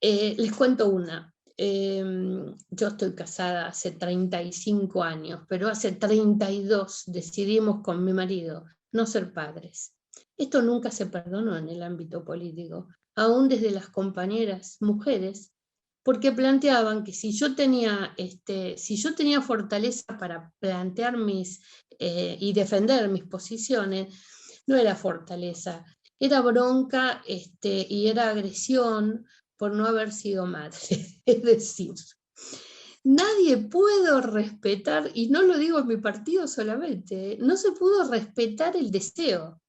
Les cuento una. Yo estoy casada hace 35 años, pero hace 32 decidimos con mi marido no ser padres. Esto nunca se perdonó en el ámbito político, aún desde las compañeras mujeres, porque planteaban que si yo tenía fortaleza para plantear y defender mis posiciones, no era fortaleza, era bronca y era agresión por no haber sido madre. Es decir, nadie pudo respetar, y no lo digo en mi partido solamente, no se pudo respetar el deseo,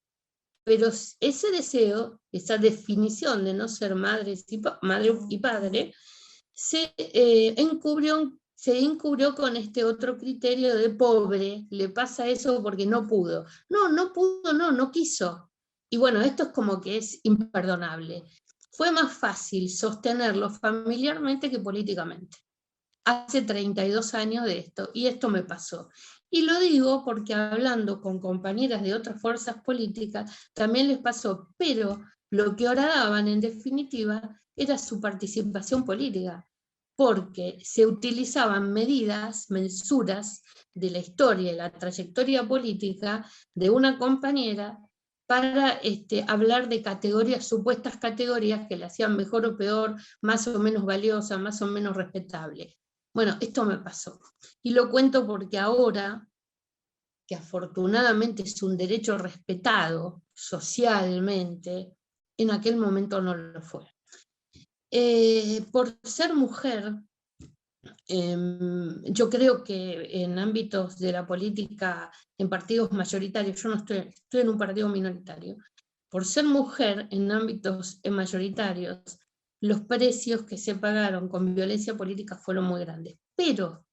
pero ese deseo, esa definición de no ser madre y padre, se encubrió con este otro criterio de pobre, le pasa eso porque no pudo. No pudo, no quiso. Y bueno, esto es como que es imperdonable. Fue más fácil sostenerlo familiarmente que políticamente. Hace 32 años de esto, y esto me pasó. Y lo digo porque hablando con compañeras de otras fuerzas políticas, también les pasó, pero lo que horadaban en definitiva era su participación política, porque se utilizaban mensuras de la historia y la trayectoria política de una compañera para hablar de categorías, supuestas categorías que la hacían mejor o peor, más o menos valiosa, más o menos respetable. Bueno, esto me pasó. Y lo cuento porque ahora, que afortunadamente es un derecho respetado socialmente, en aquel momento no lo fue. Por ser mujer, yo creo que en ámbitos de la política, en partidos mayoritarios, yo no estoy en un partido minoritario, por ser mujer en ámbitos mayoritarios, los precios que se pagaron con violencia política fueron muy grandes. Pero,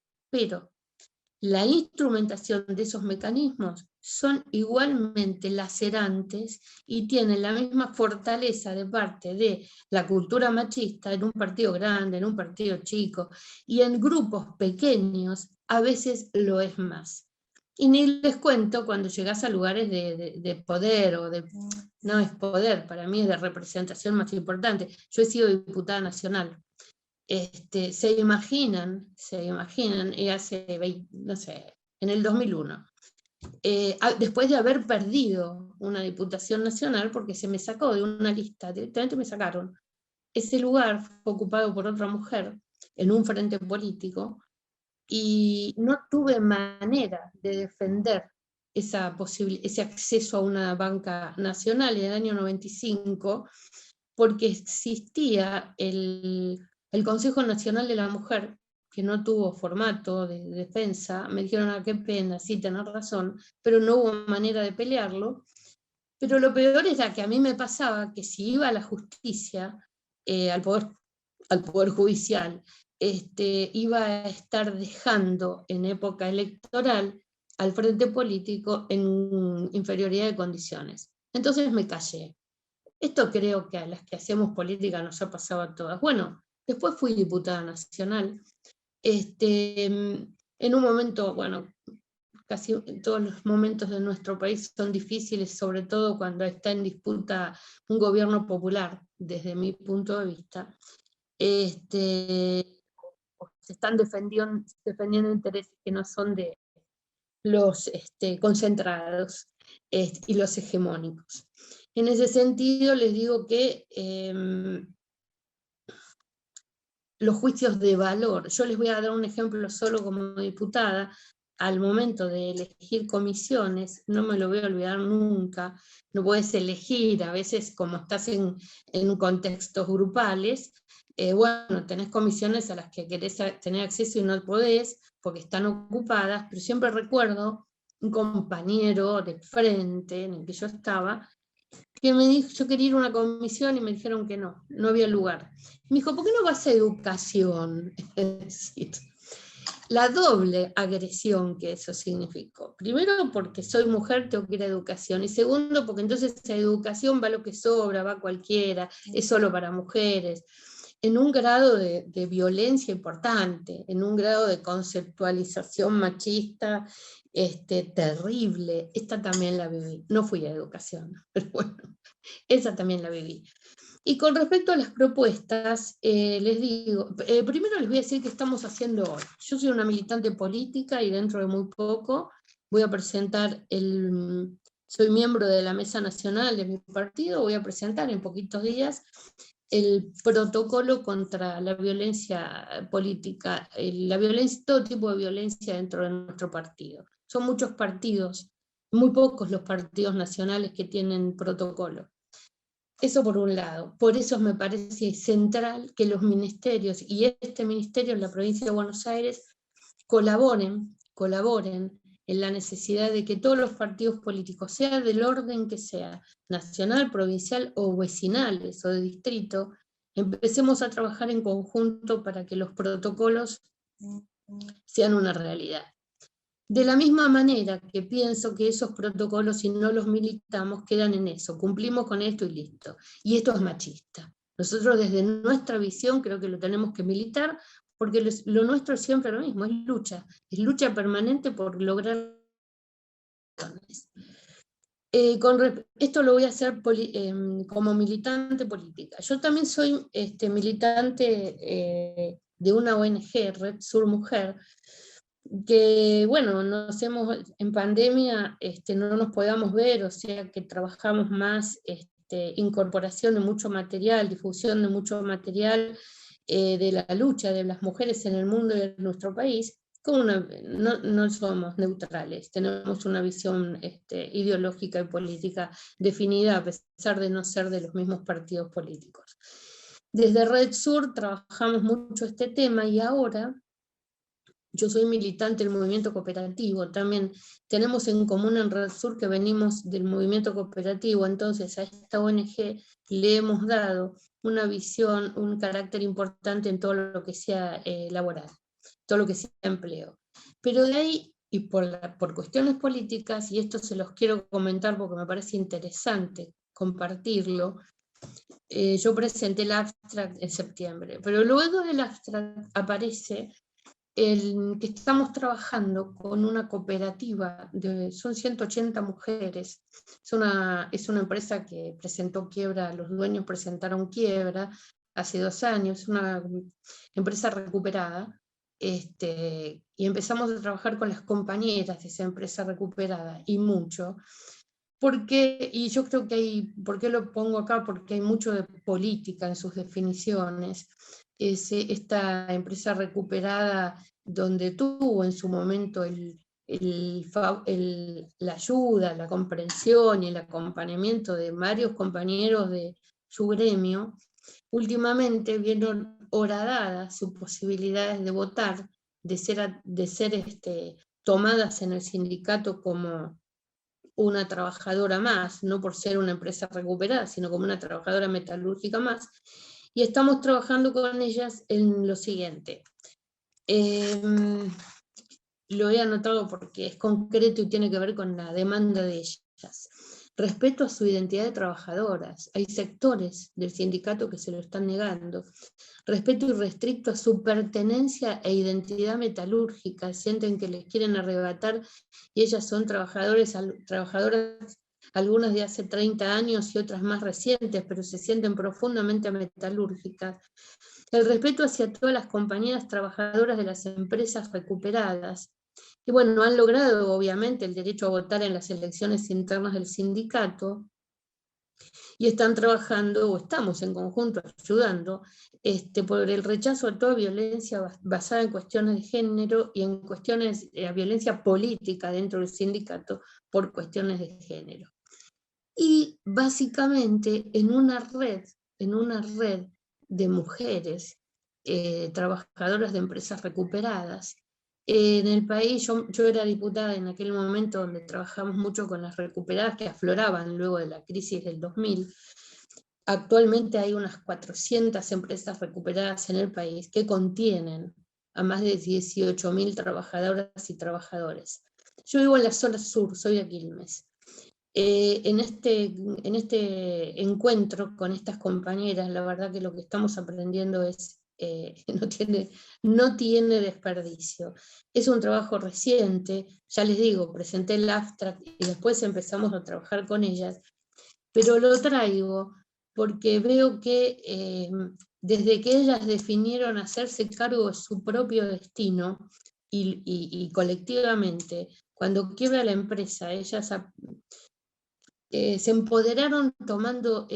la instrumentación de esos mecanismos son igualmente lacerantes y tienen la misma fortaleza de parte de la cultura machista en un partido grande, en un partido chico, y en grupos pequeños a veces lo es más. Y ni les cuento cuando llegas a lugares de poder, no es poder, para mí es de representación más importante. Yo he sido diputada nacional. Se imaginan, y hace, no sé, en el 2001, después de haber perdido una diputación nacional, porque se me sacó de una lista, directamente me sacaron, ese lugar fue ocupado por otra mujer en un frente político, y no tuve manera de defender ese acceso a una banca nacional en el año 95, porque existía el Consejo Nacional de la Mujer, que no tuvo formato de defensa. Me dijeron, qué pena, sí, tenés razón, pero no hubo manera de pelearlo. Pero lo peor era que a mí me pasaba que si iba a la justicia, al poder judicial, iba a estar dejando en época electoral al frente político en inferioridad de condiciones. Entonces me callé. Esto creo que a las que hacemos política nos ha pasado a todas. Bueno, después fui diputada nacional. En un momento, bueno, casi todos los momentos de nuestro país son difíciles, sobre todo cuando está en disputa un gobierno popular, desde mi punto de vista. Se están defendiendo intereses que no son de los concentrados y los hegemónicos. En ese sentido les digo que los juicios de valor, yo les voy a dar un ejemplo solo como diputada, al momento de elegir comisiones, no me lo voy a olvidar nunca, no puedes elegir, a veces como estás en contextos grupales, bueno, tenés comisiones a las que querés tener acceso y no podés, porque están ocupadas, pero siempre recuerdo un compañero de frente en el que yo estaba, que me dijo, yo quería ir a una comisión y me dijeron que no había lugar. Me dijo, ¿por qué no vas a educación? Es decir, la doble agresión que eso significó. Primero, porque soy mujer, tengo que ir a educación. Y segundo, porque entonces a educación va lo que sobra, va cualquiera, es solo para mujeres. En un grado de violencia importante, en un grado de conceptualización machista terrible. Esta también la viví. No fui a educación, pero bueno, esa también la viví. Y con respecto a las propuestas, les digo, primero les voy a decir qué estamos haciendo hoy. Yo soy una militante política y dentro de muy poco voy a presentar soy miembro de la Mesa Nacional de mi partido, voy a presentar en poquitos días el protocolo contra la violencia política, todo tipo de violencia dentro de nuestro partido. Son muchos partidos, muy pocos los partidos nacionales que tienen protocolo. Eso por un lado. Por eso me parece central que los ministerios, y este ministerio en la provincia de Buenos Aires, colaboren en la necesidad de que todos los partidos políticos, sea del orden que sea, nacional, provincial o vecinales o de distrito, empecemos a trabajar en conjunto para que los protocolos sean una realidad. De la misma manera que pienso que esos protocolos, si no los militamos, quedan en eso, cumplimos con esto y listo. Y esto es machista. Nosotros desde nuestra visión creo que lo tenemos que militar, porque lo nuestro es siempre lo mismo, es lucha permanente por lograr. Esto lo voy a hacer como militante política. Yo también soy militante de una ONG, Red Sur Mujer, que bueno, en pandemia no nos podíamos ver, o sea que trabajamos más incorporación de mucho material, difusión de mucho material de la lucha de las mujeres en el mundo y en nuestro país. No somos neutrales, tenemos una visión ideológica y política definida a pesar de no ser de los mismos partidos políticos. Desde Red Sur trabajamos mucho este tema y ahora yo soy militante del movimiento cooperativo, también tenemos en común en Red Sur que venimos del movimiento cooperativo, entonces a esta ONG le hemos dado una visión, un carácter importante en todo lo que sea laboral, todo lo que sea empleo. Pero de ahí, y por cuestiones políticas, y esto se los quiero comentar porque me parece interesante compartirlo, yo presenté el abstract en septiembre, pero luego del abstract aparece que estamos trabajando con una cooperativa, son 180 mujeres, es una empresa que presentó quiebra, los dueños presentaron quiebra hace 2 años, una empresa recuperada, y empezamos a trabajar con las compañeras de esa empresa recuperada, y mucho, y yo creo que ¿por qué lo pongo acá? Porque hay mucho de política en sus definiciones. Esta empresa recuperada, donde tuvo en su momento la ayuda, la comprensión y el acompañamiento de varios compañeros de su gremio, últimamente vieron horadadas sus posibilidades de votar, de ser tomadas en el sindicato como una trabajadora más, no por ser una empresa recuperada, sino como una trabajadora metalúrgica más, y estamos trabajando con ellas en lo siguiente. Lo he anotado porque es concreto y tiene que ver con la demanda de ellas. respeto a su identidad de trabajadoras. Hay sectores del sindicato que se lo están negando. Respeto irrestricto a su pertenencia e identidad metalúrgica. Sienten que les quieren arrebatar y ellas son trabajadoras, algunas de hace 30 años y otras más recientes, pero se sienten profundamente metalúrgicas. El respeto hacia todas las compañeras trabajadoras de las empresas recuperadas. Y bueno, han logrado obviamente el derecho a votar en las elecciones internas del sindicato y están trabajando, o estamos en conjunto ayudando, por el rechazo a toda violencia basada en cuestiones de género y en cuestiones de violencia política dentro del sindicato por cuestiones de género. Y básicamente en una red de mujeres trabajadoras de empresas recuperadas. En el país, yo era diputada en aquel momento donde trabajamos mucho con las recuperadas que afloraban luego de la crisis del 2000. Actualmente hay unas 400 empresas recuperadas en el país que contienen a más de 18.000 trabajadoras y trabajadores. Yo vivo en la zona sur, soy de Quilmes. En este encuentro con estas compañeras, la verdad que lo que estamos aprendiendo es, no tiene desperdicio. Es un trabajo reciente, ya les digo, presenté el abstract y después empezamos a trabajar con ellas, pero lo traigo porque veo que desde que ellas definieron hacerse cargo de su propio destino y colectivamente, cuando quiebra la empresa, ellas se empoderaron tomando,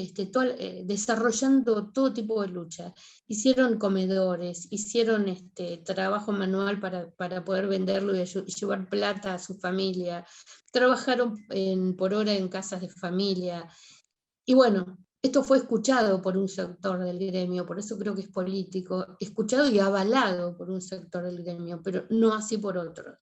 desarrollando todo tipo de lucha. Hicieron comedores, hicieron trabajo manual para poder venderlo y llevar plata a su familia, trabajaron por hora en casas de familia. Y bueno, esto fue escuchado por un sector del gremio, por eso creo que es político, escuchado y avalado por un sector del gremio, pero no así por otro.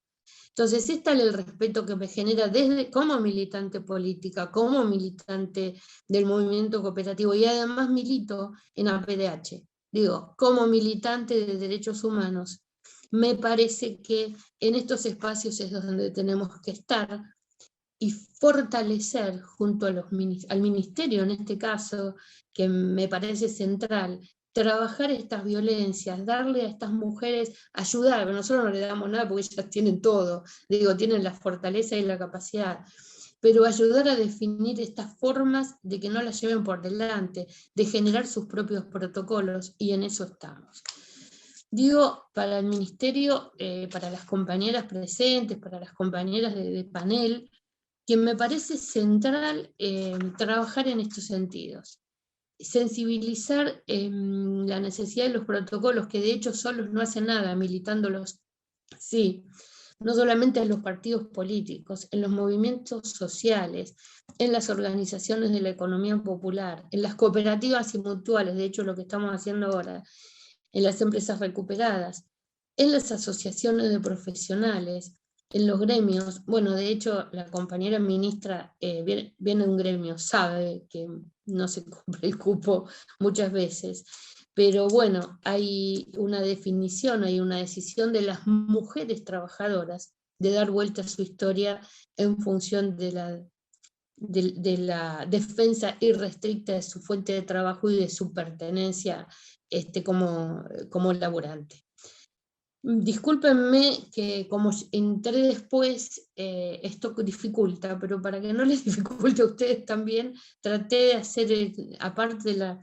Entonces, es tal el respeto que me genera desde como militante política, como militante del movimiento cooperativo, y además milito en APDH. Digo, como militante de derechos humanos, me parece que en estos espacios es donde tenemos que estar y fortalecer junto a al ministerio, en este caso, que me parece central, trabajar estas violencias, darle a estas mujeres, ayudar, pero nosotros no le damos nada porque ellas tienen todo, digo, tienen la fortaleza y la capacidad, pero ayudar a definir estas formas de que no las lleven por delante, de generar sus propios protocolos, y en eso estamos. Digo, para el ministerio, para las compañeras presentes, para las compañeras de panel, que me parece central trabajar en estos sentidos. Sensibilizar la necesidad de los protocolos, que de hecho solos no hacen nada, militándolos, sí, no solamente en los partidos políticos, en los movimientos sociales, en las organizaciones de la economía popular, en las cooperativas y mutuales, de hecho lo que estamos haciendo ahora, en las empresas recuperadas, en las asociaciones de profesionales, en los gremios. Bueno, de hecho, la compañera ministra viene de un gremio, sabe que no se cumple el cupo muchas veces, pero bueno, hay una definición, hay una decisión de las mujeres trabajadoras de dar vuelta a su historia en función de la defensa irrestricta de su fuente de trabajo y de su pertenencia como laborante. Discúlpenme que como entré después, esto dificulta, pero para que no les dificulte a ustedes también, traté de hacer, aparte de la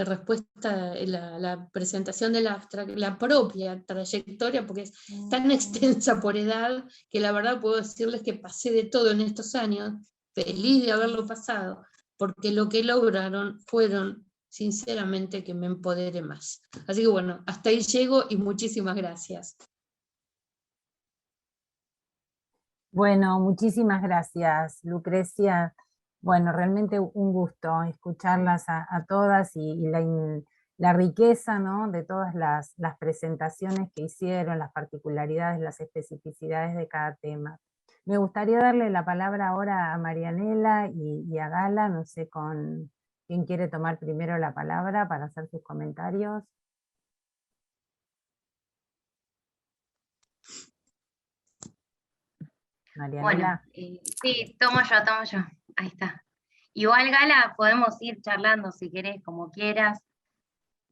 respuesta, la presentación del abstract, la propia trayectoria, porque es tan extensa por edad, que la verdad puedo decirles que pasé de todo en estos años, feliz de haberlo pasado, porque lo que lograron fueron sinceramente que me empodere más. Así que bueno, hasta ahí llego y muchísimas gracias. Bueno, muchísimas gracias, Lucrecia. Bueno, realmente un gusto escucharlas a todas y la riqueza, ¿no?, de todas las presentaciones que hicieron, las particularidades, las especificidades de cada tema. Me gustaría darle la palabra ahora a Marianela y a Gala, no sé con quién quiere tomar primero la palabra para hacer sus comentarios. Marianela. Bueno, sí, tomo yo. Ahí está. Igual, Gala, podemos ir charlando si querés, como quieras.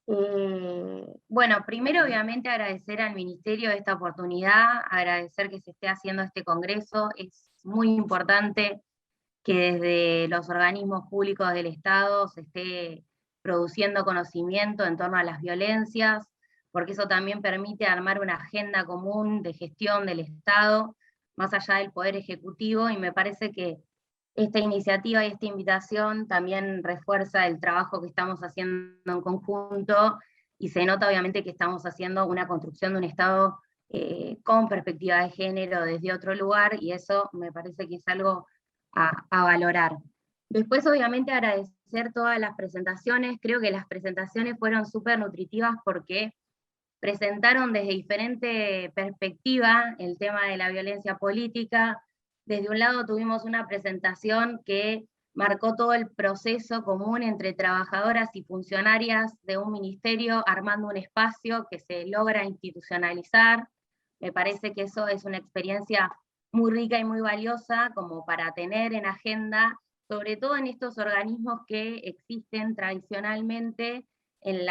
Bueno, primero obviamente agradecer al Ministerio esta oportunidad, agradecer que se esté haciendo este congreso. Es muy importante que desde los organismos públicos del Estado se esté produciendo conocimiento en torno a las violencias, porque eso también permite armar una agenda común de gestión del Estado, más allá del Poder Ejecutivo, y me parece que esta iniciativa y esta invitación también refuerza el trabajo que estamos haciendo en conjunto, y se nota obviamente que estamos haciendo una construcción de un Estado con perspectiva de género desde otro lugar, y eso me parece que es algo a valorar. Después obviamente agradecer todas las presentaciones, creo que las presentaciones fueron súper nutritivas porque presentaron desde diferente perspectiva el tema de la violencia política. Desde un lado tuvimos una presentación que marcó todo el proceso común entre trabajadoras y funcionarias de un ministerio, armando un espacio que se logra institucionalizar. Me parece que eso es una experiencia muy rica y muy valiosa como para tener en agenda, sobre todo en estos organismos que existen tradicionalmente en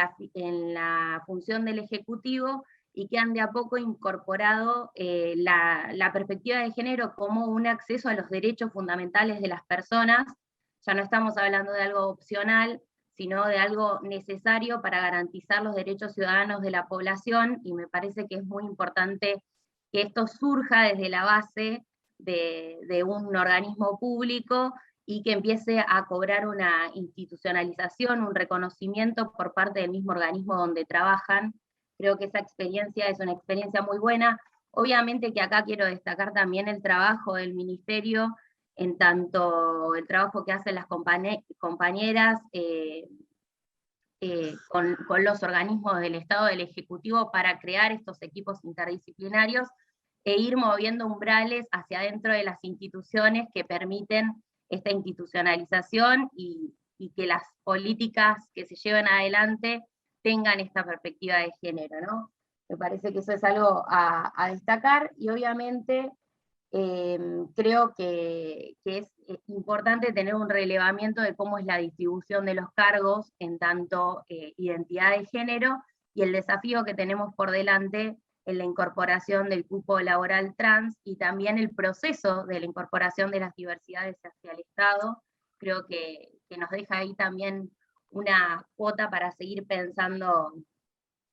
la función del Ejecutivo, y que han de a poco incorporado la perspectiva de género como un acceso a los derechos fundamentales de las personas. Ya no estamos hablando de algo opcional, sino de algo necesario para garantizar los derechos ciudadanos de la población, y me parece que es muy importante que esto surja desde la base de un organismo público, y que empiece a cobrar una institucionalización, un reconocimiento por parte del mismo organismo donde trabajan. Creo que esa experiencia es una experiencia muy buena. Obviamente que acá quiero destacar también el trabajo del Ministerio, en tanto el trabajo que hacen las compañeras con los organismos del Estado, del Ejecutivo, para crear estos equipos interdisciplinarios, e ir moviendo umbrales hacia adentro de las instituciones que permiten esta institucionalización, y que las políticas que se lleven adelante tengan esta perspectiva de género, ¿no? Me parece que eso es algo a destacar, y obviamente creo que es importante tener un relevamiento de cómo es la distribución de los cargos en tanto identidad de género, y el desafío que tenemos por delante en la incorporación del cupo laboral trans, y también el proceso de la incorporación de las diversidades hacia el Estado. Creo que nos deja ahí también una cuota para seguir pensando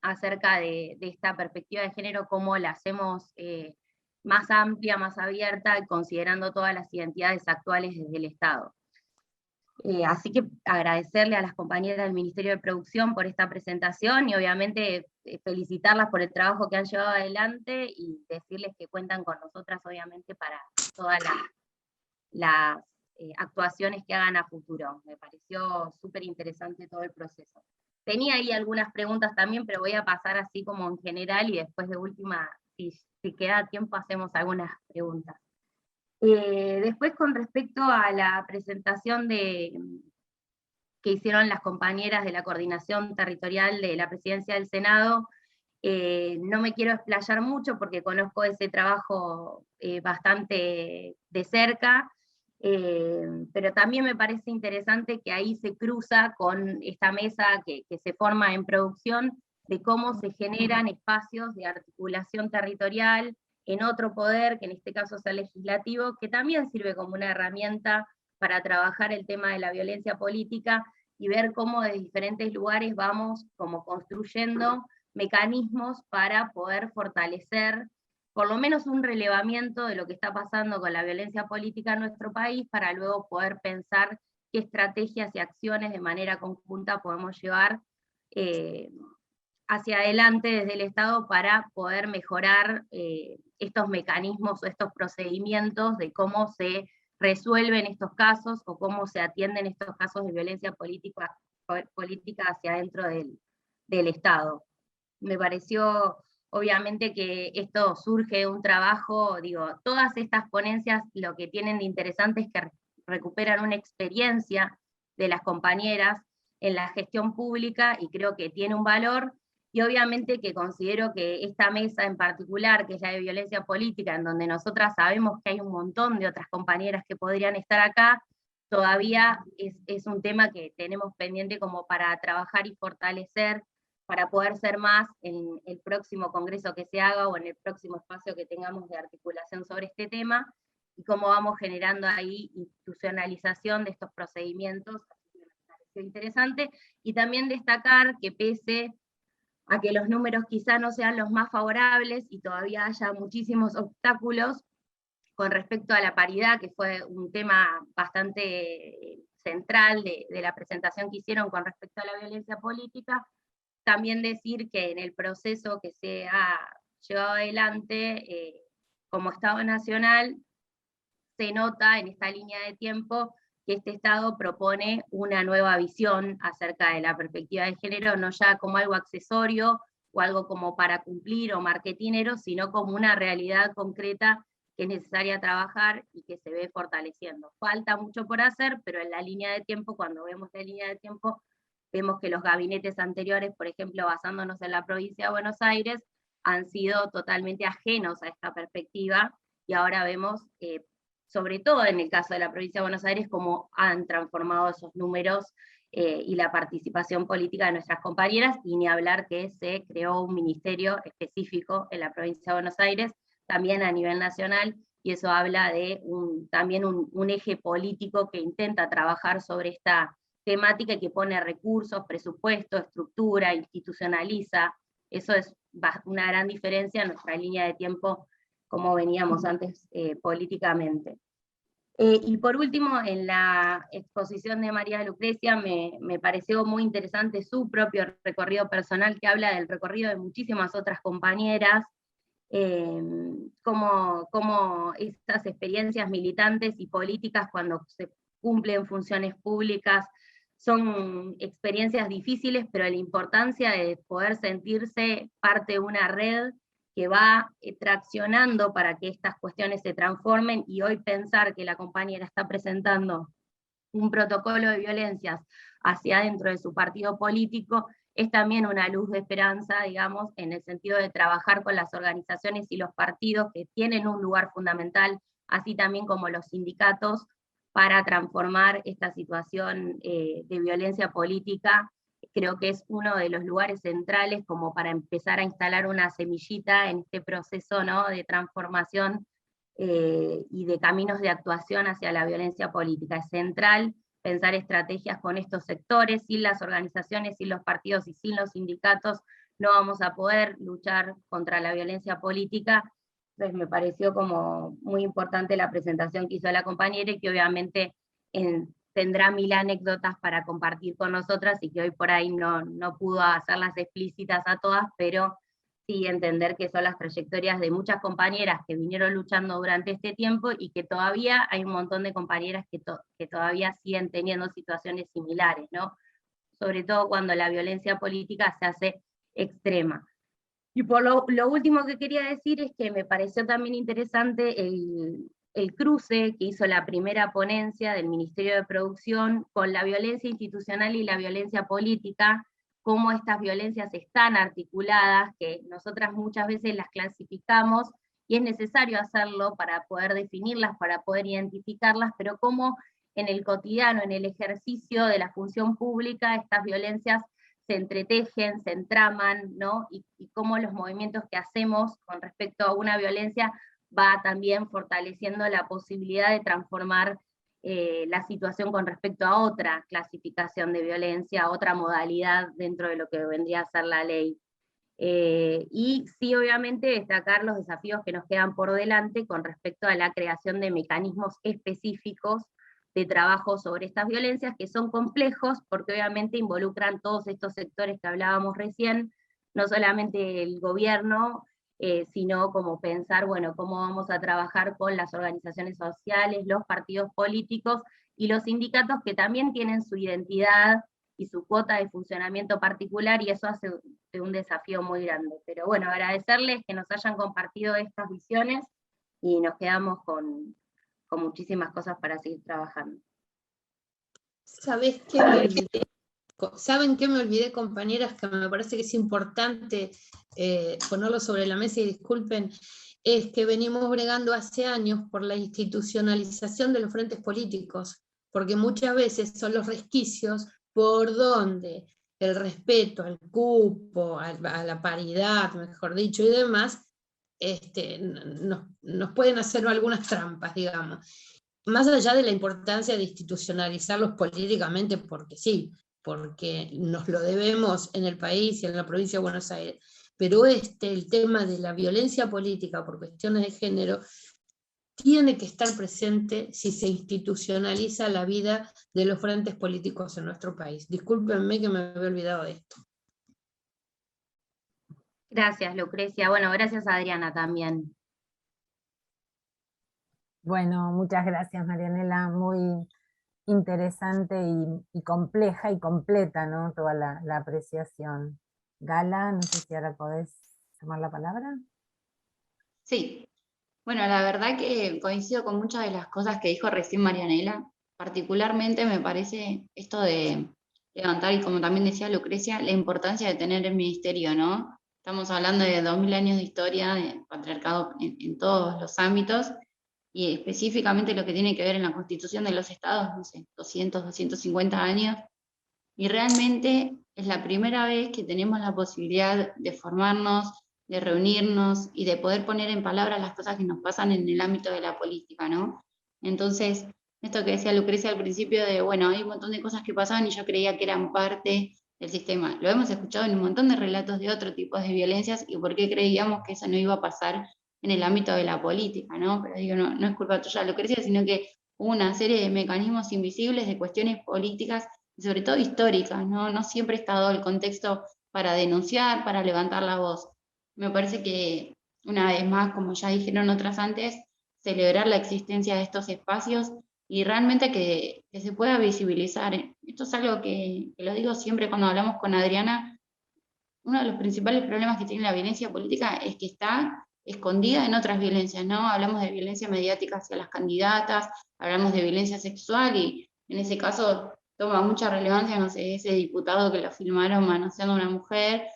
acerca de esta perspectiva de género, cómo la hacemos más amplia, más abierta, considerando todas las identidades actuales desde el Estado. Así que agradecerle a las compañeras del Ministerio de Producción por esta presentación, y obviamente felicitarlas por el trabajo que han llevado adelante, y decirles que cuentan con nosotras obviamente para todas las actuaciones que hagan a futuro. Me pareció súper interesante todo el proceso. Tenía ahí algunas preguntas también, pero voy a pasar así como en general, y después de última, si queda tiempo, hacemos algunas preguntas. Después, con respecto a la presentación que hicieron las compañeras de la Coordinación Territorial de la Presidencia del Senado, no me quiero explayar mucho porque conozco ese trabajo bastante de cerca, pero también me parece interesante que ahí se cruza con esta mesa que se forma en producción, de cómo se generan espacios de articulación territorial en otro poder, que en este caso es el legislativo, que también sirve como una herramienta para trabajar el tema de la violencia política, y ver cómo de diferentes lugares vamos como construyendo mecanismos para poder fortalecer por lo menos un relevamiento de lo que está pasando con la violencia política en nuestro país, para luego poder pensar qué estrategias y acciones de manera conjunta podemos llevar hacia adelante desde el Estado para poder mejorar estos mecanismos o estos procedimientos de cómo se resuelven estos casos, o cómo se atienden estos casos de violencia política hacia adentro del Estado. Me pareció, obviamente, que esto surge de un trabajo, digo, todas estas ponencias lo que tienen de interesante es que recuperan una experiencia de las compañeras en la gestión pública, y creo que tiene un valor. Y obviamente que considero que esta mesa en particular, que es la de violencia política, en donde nosotras sabemos que hay un montón de otras compañeras que podrían estar acá, todavía es un tema que tenemos pendiente como para trabajar y fortalecer, para poder ser más en el próximo congreso que se haga o en el próximo espacio que tengamos de articulación sobre este tema, y cómo vamos generando ahí institucionalización de estos procedimientos. Me pareció interesante, y también destacar que pese a que los números quizá no sean los más favorables y todavía haya muchísimos obstáculos con respecto a la paridad, que fue un tema bastante central de la presentación que hicieron con respecto a la violencia política, también decir que en el proceso que se ha llevado adelante como Estado Nacional, se nota en esta línea de tiempo que este Estado propone una nueva visión acerca de la perspectiva de género, no ya como algo accesorio o algo como para cumplir o marketinero, sino como una realidad concreta que es necesaria trabajar y que se ve fortaleciendo. Falta mucho por hacer, pero en la línea de tiempo, cuando vemos la línea de tiempo, vemos que los gabinetes anteriores, por ejemplo, basándonos en la provincia de Buenos Aires, han sido totalmente ajenos a esta perspectiva, y ahora vemos, sobre todo en el caso de la provincia de Buenos Aires, cómo han transformado esos números y la participación política de nuestras compañeras, y ni hablar que se creó un ministerio específico en la provincia de Buenos Aires, también a nivel nacional, y eso habla de también un eje político que intenta trabajar sobre esta temática y que pone recursos, presupuesto, estructura, institucionaliza. Eso es una gran diferencia en nuestra línea de tiempo, como veníamos antes políticamente. Y por último, en la exposición de María Lucrecia me pareció muy interesante su propio recorrido personal, que habla del recorrido de muchísimas otras compañeras, como estas experiencias militantes y políticas cuando se cumplen funciones públicas son experiencias difíciles, pero la importancia de poder sentirse parte de una red que va traccionando para que estas cuestiones se transformen, y hoy pensar que la compañera está presentando un protocolo de violencias hacia adentro de su partido político es también una luz de esperanza, digamos, en el sentido de trabajar con las organizaciones y los partidos que tienen un lugar fundamental, así también como los sindicatos, para transformar esta situación de violencia política. Creo que es uno de los lugares centrales como para empezar a instalar una semillita en este proceso, ¿no?, de transformación y de caminos de actuación hacia la violencia política. Es central pensar estrategias con estos sectores. Sin las organizaciones, sin los partidos y sin los sindicatos no vamos a poder luchar contra la violencia política. Entonces me pareció como muy importante la presentación que hizo la compañera, y que obviamente tendrá 1000 anécdotas para compartir con nosotras, y que hoy por ahí no pudo hacerlas explícitas a todas, pero sí entender que son las trayectorias de muchas compañeras que vinieron luchando durante este tiempo, y que todavía hay un montón de compañeras que todavía siguen teniendo situaciones similares, ¿no? Sobre todo cuando la violencia política se hace extrema. Y por lo último que quería decir es que me pareció también interesante el cruce que hizo la primera ponencia del Ministerio de Producción con la violencia institucional y la violencia política, cómo estas violencias están articuladas, que nosotras muchas veces las clasificamos, y es necesario hacerlo para poder definirlas, para poder identificarlas, pero cómo en el cotidiano, en el ejercicio de la función pública, estas violencias se entretejen, se entraman, ¿no? Y cómo los movimientos que hacemos con respecto a una violencia va también fortaleciendo la posibilidad de transformar la situación con respecto a otra clasificación de violencia, otra modalidad dentro de lo que vendría a ser la ley. Y sí, obviamente, destacar los desafíos que nos quedan por delante con respecto a la creación de mecanismos específicos de trabajo sobre estas violencias, que son complejos, porque obviamente involucran todos estos sectores que hablábamos recién, no solamente el gobierno, sino como pensar, bueno, cómo vamos a trabajar con las organizaciones sociales, los partidos políticos y los sindicatos, que también tienen su identidad y su cuota de funcionamiento particular, y eso hace un desafío muy grande. Pero bueno, agradecerles que nos hayan compartido estas visiones, y nos quedamos con muchísimas cosas para seguir trabajando. ¿Sabes qué me olvidé? ¿Saben qué me olvidé, compañeras? Que me parece que es importante ponerlo sobre la mesa, y disculpen, es que venimos bregando hace años por la institucionalización de los frentes políticos. porque muchas veces son los resquicios por donde el respeto al cupo, a la paridad, mejor dicho, y demás, nos pueden hacer algunas trampas, digamos. Más allá de la importancia de institucionalizarlos políticamente, porque sí, porque nos lo debemos en el país y en la provincia de Buenos Aires, pero el tema de la violencia política por cuestiones de género tiene que estar presente si se institucionaliza la vida de los frentes políticos en nuestro país. Discúlpenme que me había olvidado de esto. Gracias, Lucrecia. Bueno, gracias Adriana también. Bueno, muchas gracias, Marianela, muy interesante y compleja y completa, ¿no? Toda la apreciación. Gala, no sé si ahora podés tomar la palabra. Sí, bueno, la verdad que coincido con muchas de las cosas que dijo recién Marianela. Particularmente me parece esto de levantar, y como también decía Lucrecia, la importancia de tener el ministerio, ¿no? Estamos hablando de 2000 años de historia, de patriarcado en todos los ámbitos, y específicamente lo que tiene que ver en la constitución de los estados, no sé, 200, 250 años, y realmente es la primera vez que tenemos la posibilidad de formarnos, de reunirnos y de poder poner en palabras las cosas que nos pasan en el ámbito de la política, ¿no? Entonces, esto que decía Lucrecia al principio de, bueno, hay un montón de cosas que pasaban y yo creía que eran parte del sistema. Lo hemos escuchado en un montón de relatos de otro tipo de violencias y por qué creíamos que eso no iba a pasar en el ámbito de la política, ¿no? Pero digo, no es culpa tuya, Lucrecia, sino que hubo una serie de mecanismos invisibles, de cuestiones políticas y sobre todo históricas, ¿no? No siempre está dado el contexto para denunciar, para levantar la voz. Me parece que, una vez más, como ya dijeron otras antes, celebrar la existencia de estos espacios y realmente que se pueda visibilizar. Esto es algo que lo digo siempre cuando hablamos con Adriana. Uno de los principales problemas que tiene la violencia política es que está escondida en otras violencias, ¿no? Hablamos de violencia mediática hacia las candidatas, hablamos de violencia sexual y en ese caso toma mucha relevancia, no sé, ese diputado que lo filmaron manoseando a una mujer,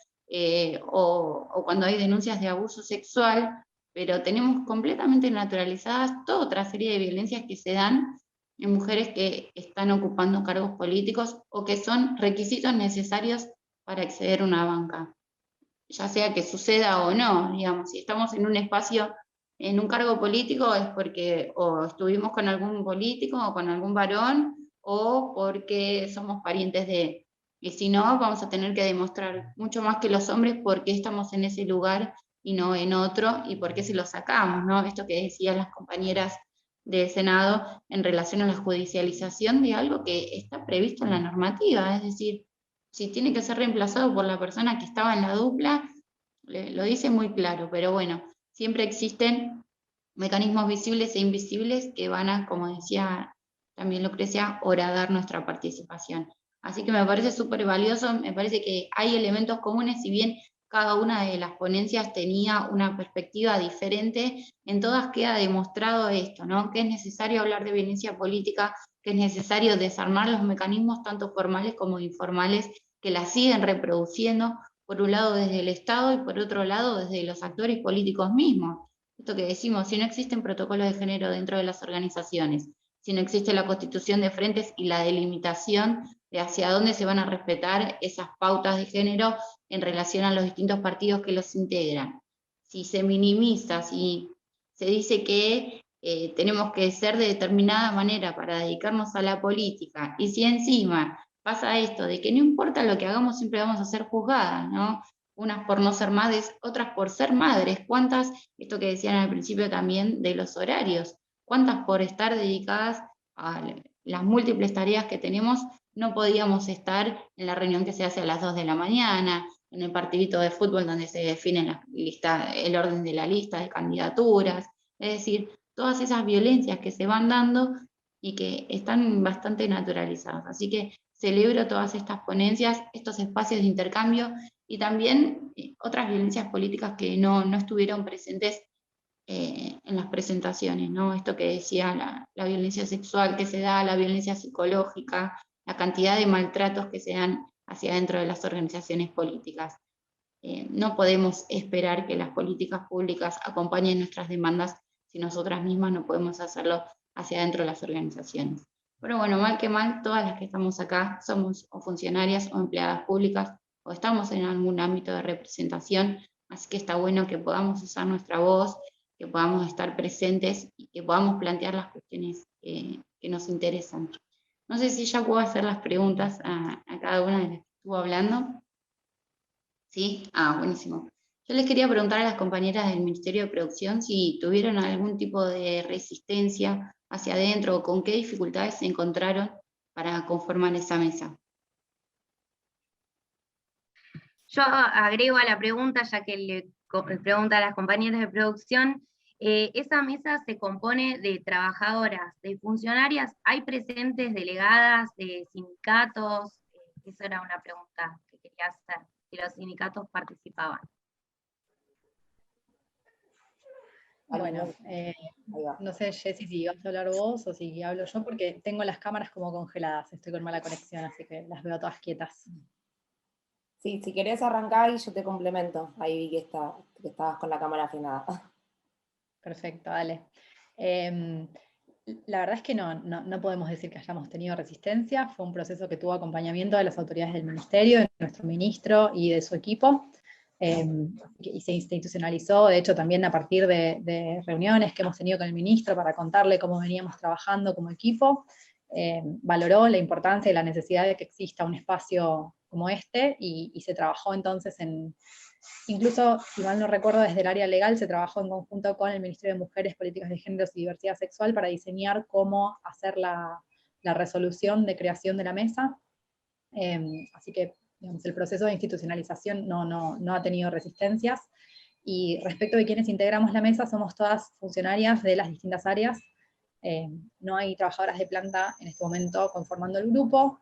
o cuando hay denuncias de abuso sexual, pero tenemos completamente naturalizadas toda otra serie de violencias que se dan en mujeres que están ocupando cargos políticos o que son requisitos necesarios para acceder a una banca, ya sea que suceda o no, digamos, si estamos en un espacio, en un cargo político es porque o estuvimos con algún político o con algún varón o porque somos parientes de, y si no, vamos a tener que demostrar mucho más que los hombres por qué estamos en ese lugar y no en otro y por qué se lo sacamos, ¿no? Esto que decían las compañeras del Senado en relación a la judicialización de algo que está previsto en la normativa, es decir, si tiene que ser reemplazado por la persona que estaba en la dupla, lo dice muy claro, pero bueno, siempre existen mecanismos visibles e invisibles que van a, como decía también Lucrecia, horadar nuestra participación. Así que me parece súper valioso, me parece que hay elementos comunes, si bien cada una de las ponencias tenía una perspectiva diferente, en todas queda demostrado esto, ¿no? Que es necesario hablar de violencia política, que es necesario desarmar los mecanismos tanto formales como informales que la siguen reproduciendo, por un lado desde el Estado y por otro lado desde los actores políticos mismos. Esto que decimos, si no existen protocolos de género dentro de las organizaciones, si no existe la constitución de frentes y la delimitación de hacia dónde se van a respetar esas pautas de género en relación a los distintos partidos que los integran, si se minimiza, si se dice que tenemos que ser de determinada manera para dedicarnos a la política, y si encima pasa esto de que no importa lo que hagamos, siempre vamos a ser juzgadas, ¿no? Unas por no ser madres, otras por ser madres. ¿Cuántas? Esto que decían al principio también de los horarios. ¿Cuántas por estar dedicadas a las múltiples tareas que tenemos no podíamos estar en la reunión que se hace a las 2 de la mañana, en el partidito de fútbol donde se define el orden de la lista de candidaturas? Es decir, todas esas violencias que se van dando y que están bastante naturalizadas. Así que celebro todas estas ponencias, estos espacios de intercambio y también otras violencias políticas que no estuvieron presentes en las presentaciones, ¿no? Esto que decía, la violencia sexual que se da, la violencia psicológica, la cantidad de maltratos que se dan hacia dentro de las organizaciones políticas. No podemos esperar que las políticas públicas acompañen nuestras demandas si nosotras mismas no podemos hacerlo hacia dentro de las organizaciones. Pero bueno, mal que mal, todas las que estamos acá somos o funcionarias o empleadas públicas, o estamos en algún ámbito de representación, así que está bueno que podamos usar nuestra voz, que podamos estar presentes y que podamos plantear las cuestiones que nos interesan. No sé si ya puedo hacer las preguntas a cada una de las que estuvo hablando. ¿Sí? Ah, buenísimo. Yo les quería preguntar a las compañeras del Ministerio de Producción si tuvieron algún tipo de resistencia hacia adentro o con qué dificultades se encontraron para conformar esa mesa. Yo agrego a la pregunta, ya que le pregunta a las compañeras de producción, esa mesa se compone de trabajadoras, de funcionarias, ¿hay presentes delegadas de sindicatos? Esa era una pregunta que quería hacer, si los sindicatos participaban. Bueno, no sé, Jessy, si vas a hablar vos o si hablo yo, porque tengo las cámaras como congeladas, estoy con mala conexión, así que las veo todas quietas. Sí, si querés arrancar y yo te complemento. Ahí vi que estabas con la cámara frenada. Perfecto, dale. La verdad es que no podemos decir que hayamos tenido resistencia, fue un proceso que tuvo acompañamiento de las autoridades del ministerio, de nuestro ministro y de su equipo, y se institucionalizó, de hecho también a partir de reuniones que hemos tenido con el ministro para contarle cómo veníamos trabajando como equipo, valoró la importancia y la necesidad de que exista un espacio como este, y se trabajó entonces incluso, si mal no recuerdo, desde el área legal se trabajó en conjunto con el Ministerio de Mujeres, Políticas de Géneros y Diversidad Sexual para diseñar cómo hacer la resolución de creación de la mesa. Así que, digamos, el proceso de institucionalización no ha tenido resistencias. Y respecto de quienes integramos la mesa, somos todas funcionarias de las distintas áreas. No hay trabajadoras de planta en este momento conformando el grupo.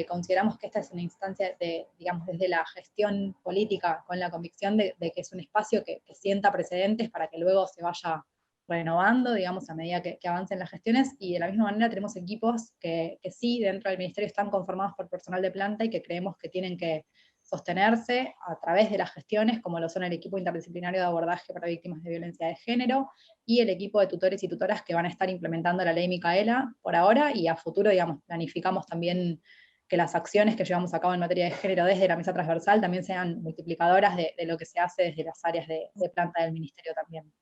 Consideramos que esta es una instancia digamos, desde la gestión política, con la convicción de que es un espacio que sienta precedentes para que luego se vaya renovando, digamos, a medida que avancen las gestiones, y de la misma manera tenemos equipos que sí, dentro del ministerio están conformados por personal de planta y que creemos que tienen que sostenerse a través de las gestiones, como lo son el equipo interdisciplinario de abordaje para víctimas de violencia de género y el equipo de tutores y tutoras que van a estar implementando la ley Micaela por ahora, y a futuro, digamos, planificamos también que las acciones que llevamos a cabo en materia de género desde la mesa transversal también sean multiplicadoras de lo que se hace desde las áreas de planta del ministerio también.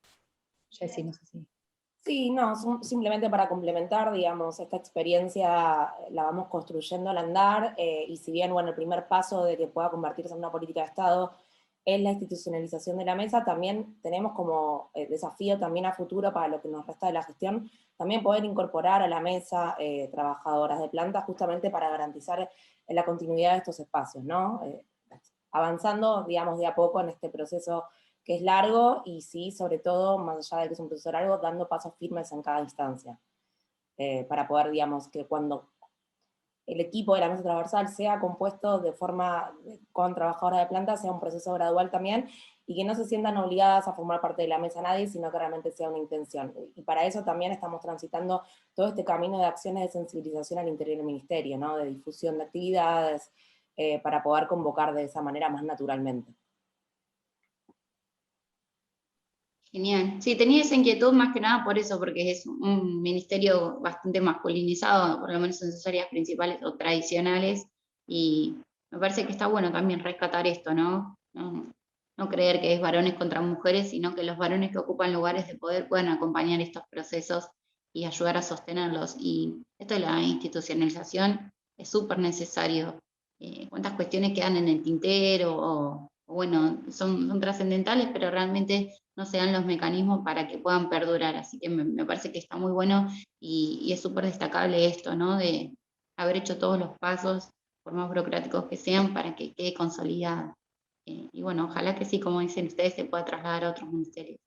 Jessy, no sé si... Sí, no, simplemente para complementar, digamos, esta experiencia la vamos construyendo al andar, y si bien, bueno, el primer paso de que pueda convertirse en una política de Estado es la institucionalización de la mesa, también tenemos como desafío también a futuro para lo que nos resta de la gestión, también poder incorporar a la mesa trabajadoras de planta justamente para garantizar la continuidad de estos espacios, ¿no? Avanzando, digamos, de a poco en este proceso que es largo, y sí, sobre todo, más allá de que es un proceso largo, dando pasos firmes en cada instancia, para poder, digamos, que cuando el equipo de la mesa transversal sea compuesto de forma con trabajadoras de planta, sea un proceso gradual también, y que no se sientan obligadas a formar parte de la mesa nadie, sino que realmente sea una intención. Y para eso también estamos transitando todo este camino de acciones de sensibilización al interior del ministerio, ¿no? De difusión de actividades, para poder convocar de esa manera más naturalmente. Genial. Sí, tenía esa inquietud más que nada por eso, porque es un ministerio bastante masculinizado, por lo menos en sus áreas principales o tradicionales, y me parece que está bueno también rescatar esto, ¿no? No creer que es varones contra mujeres, sino que los varones que ocupan lugares de poder puedan acompañar estos procesos y ayudar a sostenerlos. Y esto de la institucionalización es súper necesario. ¿Cuántas cuestiones quedan en el tintero? O bueno, son trascendentales, pero realmente no se dan los mecanismos para que puedan perdurar, así que me parece que está muy bueno, y es súper destacable esto, ¿no? De haber hecho todos los pasos, por más burocráticos que sean, para que quede consolidado. Y bueno, ojalá que sí, como dicen ustedes, se pueda trasladar a otros ministerios.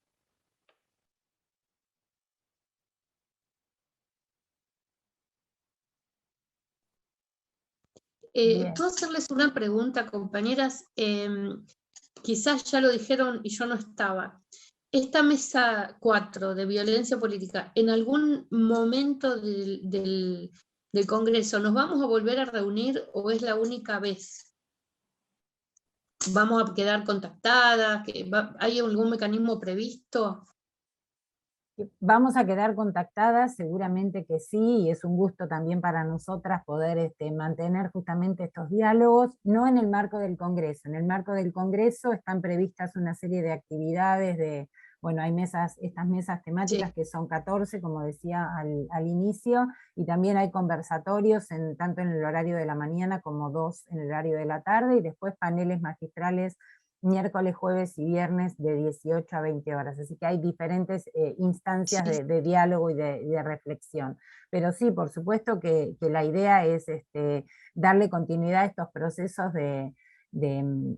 ¿Puedo hacerles una pregunta, compañeras? Quizás ya lo dijeron y yo no estaba. Esta mesa 4 de violencia política, ¿en algún momento del Congreso nos vamos a volver a reunir o es la única vez? ¿Vamos a quedar contactadas? ¿Hay algún mecanismo previsto? Vamos a quedar contactadas, seguramente que sí, y es un gusto también para nosotras poder mantener justamente estos diálogos, no en el marco del Congreso. En el marco del Congreso están previstas una serie de actividades bueno, hay estas mesas temáticas Sí. que son 14, como decía al inicio, y también hay conversatorios tanto en el horario de la mañana como 2 en el horario de la tarde, y después paneles magistrales miércoles, jueves y viernes de 18 a 20 horas. Así que hay diferentes instancias Sí. de diálogo y de reflexión. Pero sí, por supuesto que la idea es darle continuidad a estos procesos de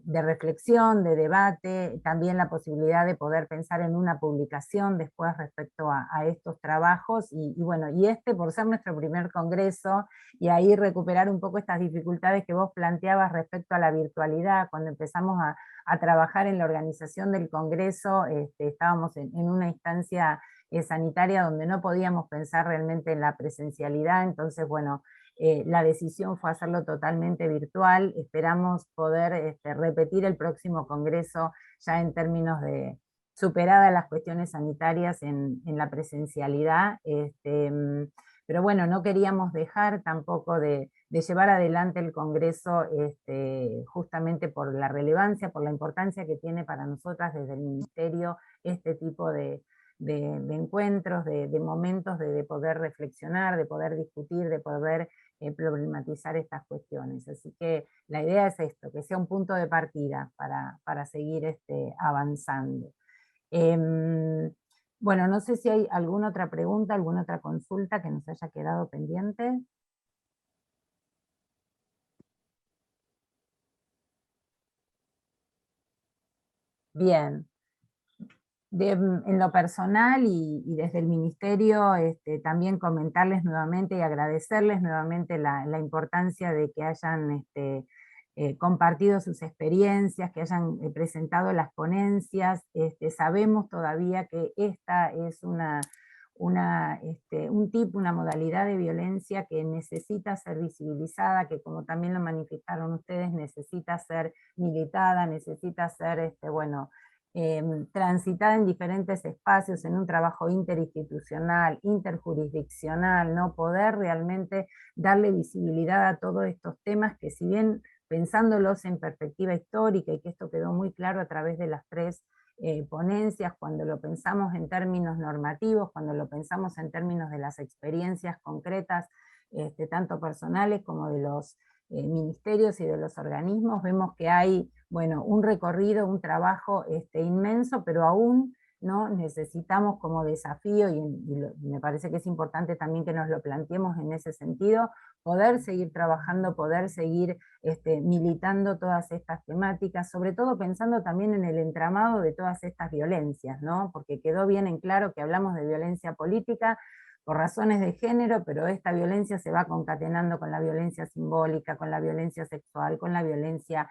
reflexión, de debate, también la posibilidad de poder pensar en una publicación después respecto a estos trabajos, y bueno, y por ser nuestro primer congreso, y ahí recuperar un poco estas dificultades que vos planteabas respecto a la virtualidad, cuando empezamos a trabajar en la organización del Congreso, estábamos en una instancia sanitaria donde no podíamos pensar realmente en la presencialidad, entonces bueno, la decisión fue hacerlo totalmente virtual. Esperamos poder repetir el próximo Congreso ya en términos de superadas las cuestiones sanitarias en la presencialidad, pero bueno, no queríamos dejar tampoco de llevar adelante el Congreso justamente por la relevancia, por la importancia que tiene para nosotras desde el Ministerio este tipo de encuentros, de momentos de poder reflexionar, de poder discutir, de poder problematizar estas cuestiones. Así que la idea es esto, que sea un punto de partida para seguir avanzando. Bueno, no sé si hay alguna otra pregunta, alguna otra consulta que nos haya quedado pendiente. Bien. En lo personal y desde el Ministerio, también comentarles nuevamente y agradecerles nuevamente la importancia de que hayan compartido sus experiencias, que hayan presentado las ponencias. Sabemos todavía que esta es una modalidad de violencia que necesita ser visibilizada, que como también lo manifestaron ustedes, necesita ser militada, necesita ser, transitada en diferentes espacios, en un trabajo interinstitucional, interjurisdiccional, ¿no? Poder realmente darle visibilidad a todos estos temas que, si bien pensándolos en perspectiva histórica, y que esto quedó muy claro a través de las 3 ponencias, cuando lo pensamos en términos normativos, cuando lo pensamos en términos de las experiencias concretas, tanto personales como de los ministerios y de los organismos, vemos que hay, bueno, un recorrido, un trabajo inmenso, pero aún no necesitamos como desafío, y me parece que es importante también que nos lo planteemos en ese sentido, poder seguir trabajando, poder seguir militando todas estas temáticas, sobre todo pensando también en el entramado de todas estas violencias, ¿no? Porque quedó bien en claro que hablamos de violencia política por razones de género, pero esta violencia se va concatenando con la violencia simbólica, con la violencia sexual, con la violencia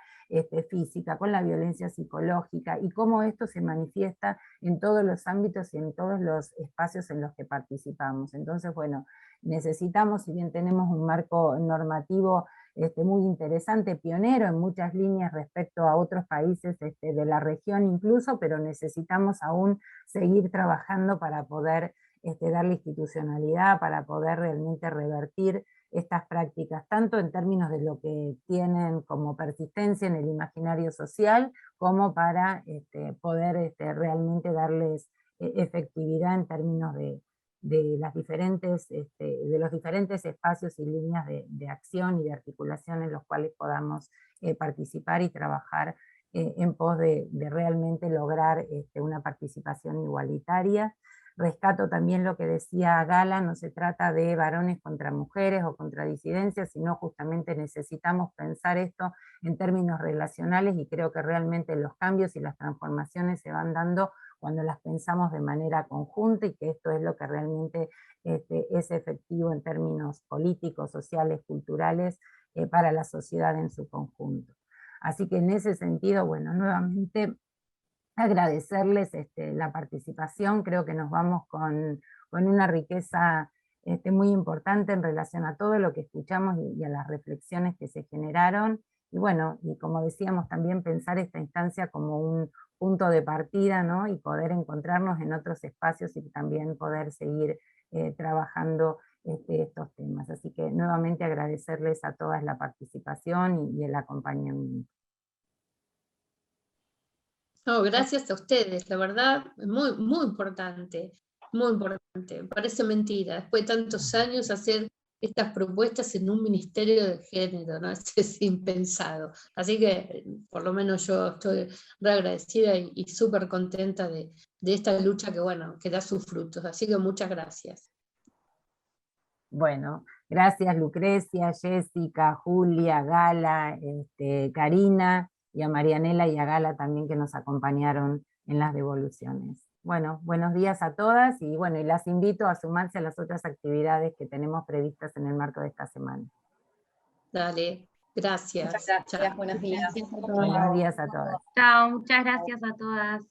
física, con la violencia psicológica, y cómo esto se manifiesta en todos los ámbitos y en todos los espacios en los que participamos. Entonces, bueno, necesitamos, si bien tenemos un marco normativo muy interesante, pionero en muchas líneas respecto a otros países de la región incluso, pero necesitamos aún seguir trabajando para poder darle institucionalidad, para poder realmente revertir estas prácticas, tanto en términos de lo que tienen como persistencia en el imaginario social, como para poder realmente darles efectividad en términos de los diferentes espacios y líneas de acción y de articulación en los cuales podamos participar y trabajar en pos de realmente lograr una participación igualitaria. Rescato también lo que decía Gala, no se trata de varones contra mujeres o contra disidencias, sino justamente necesitamos pensar esto en términos relacionales, y creo que realmente los cambios y las transformaciones se van dando cuando las pensamos de manera conjunta, y que esto es lo que realmente es efectivo en términos políticos, sociales, culturales, para la sociedad en su conjunto. Así que en ese sentido, bueno, nuevamente agradecerles la participación. Creo que nos vamos con una riqueza muy importante en relación a todo lo que escuchamos y a las reflexiones que se generaron. Y bueno, y como decíamos, también pensar esta instancia como un punto de partida, ¿no? Y poder encontrarnos en otros espacios y también poder seguir trabajando estos temas. Así que nuevamente agradecerles a todas la participación y el acompañamiento. No, gracias a ustedes, la verdad, muy, muy importante, muy importante. Parece mentira, después de tantos años hacer estas propuestas en un ministerio de género, ¿no? Es impensado. Así que por lo menos yo estoy re agradecida y súper contenta de esta lucha que, bueno, que da sus frutos. Así que muchas gracias. Bueno, gracias Lucrecia, Jessica, Julia, Gala, Karina, y a Marianela y a Gala también que nos acompañaron en las devoluciones. Bueno, buenos días a todas y bueno, y las invito a sumarse a las otras actividades que tenemos previstas en el marco de esta semana. Dale, gracias. Muchas gracias, Chao. buenos días. Gracias a todos. Buenos días a todas. Chao, muchas gracias a todas.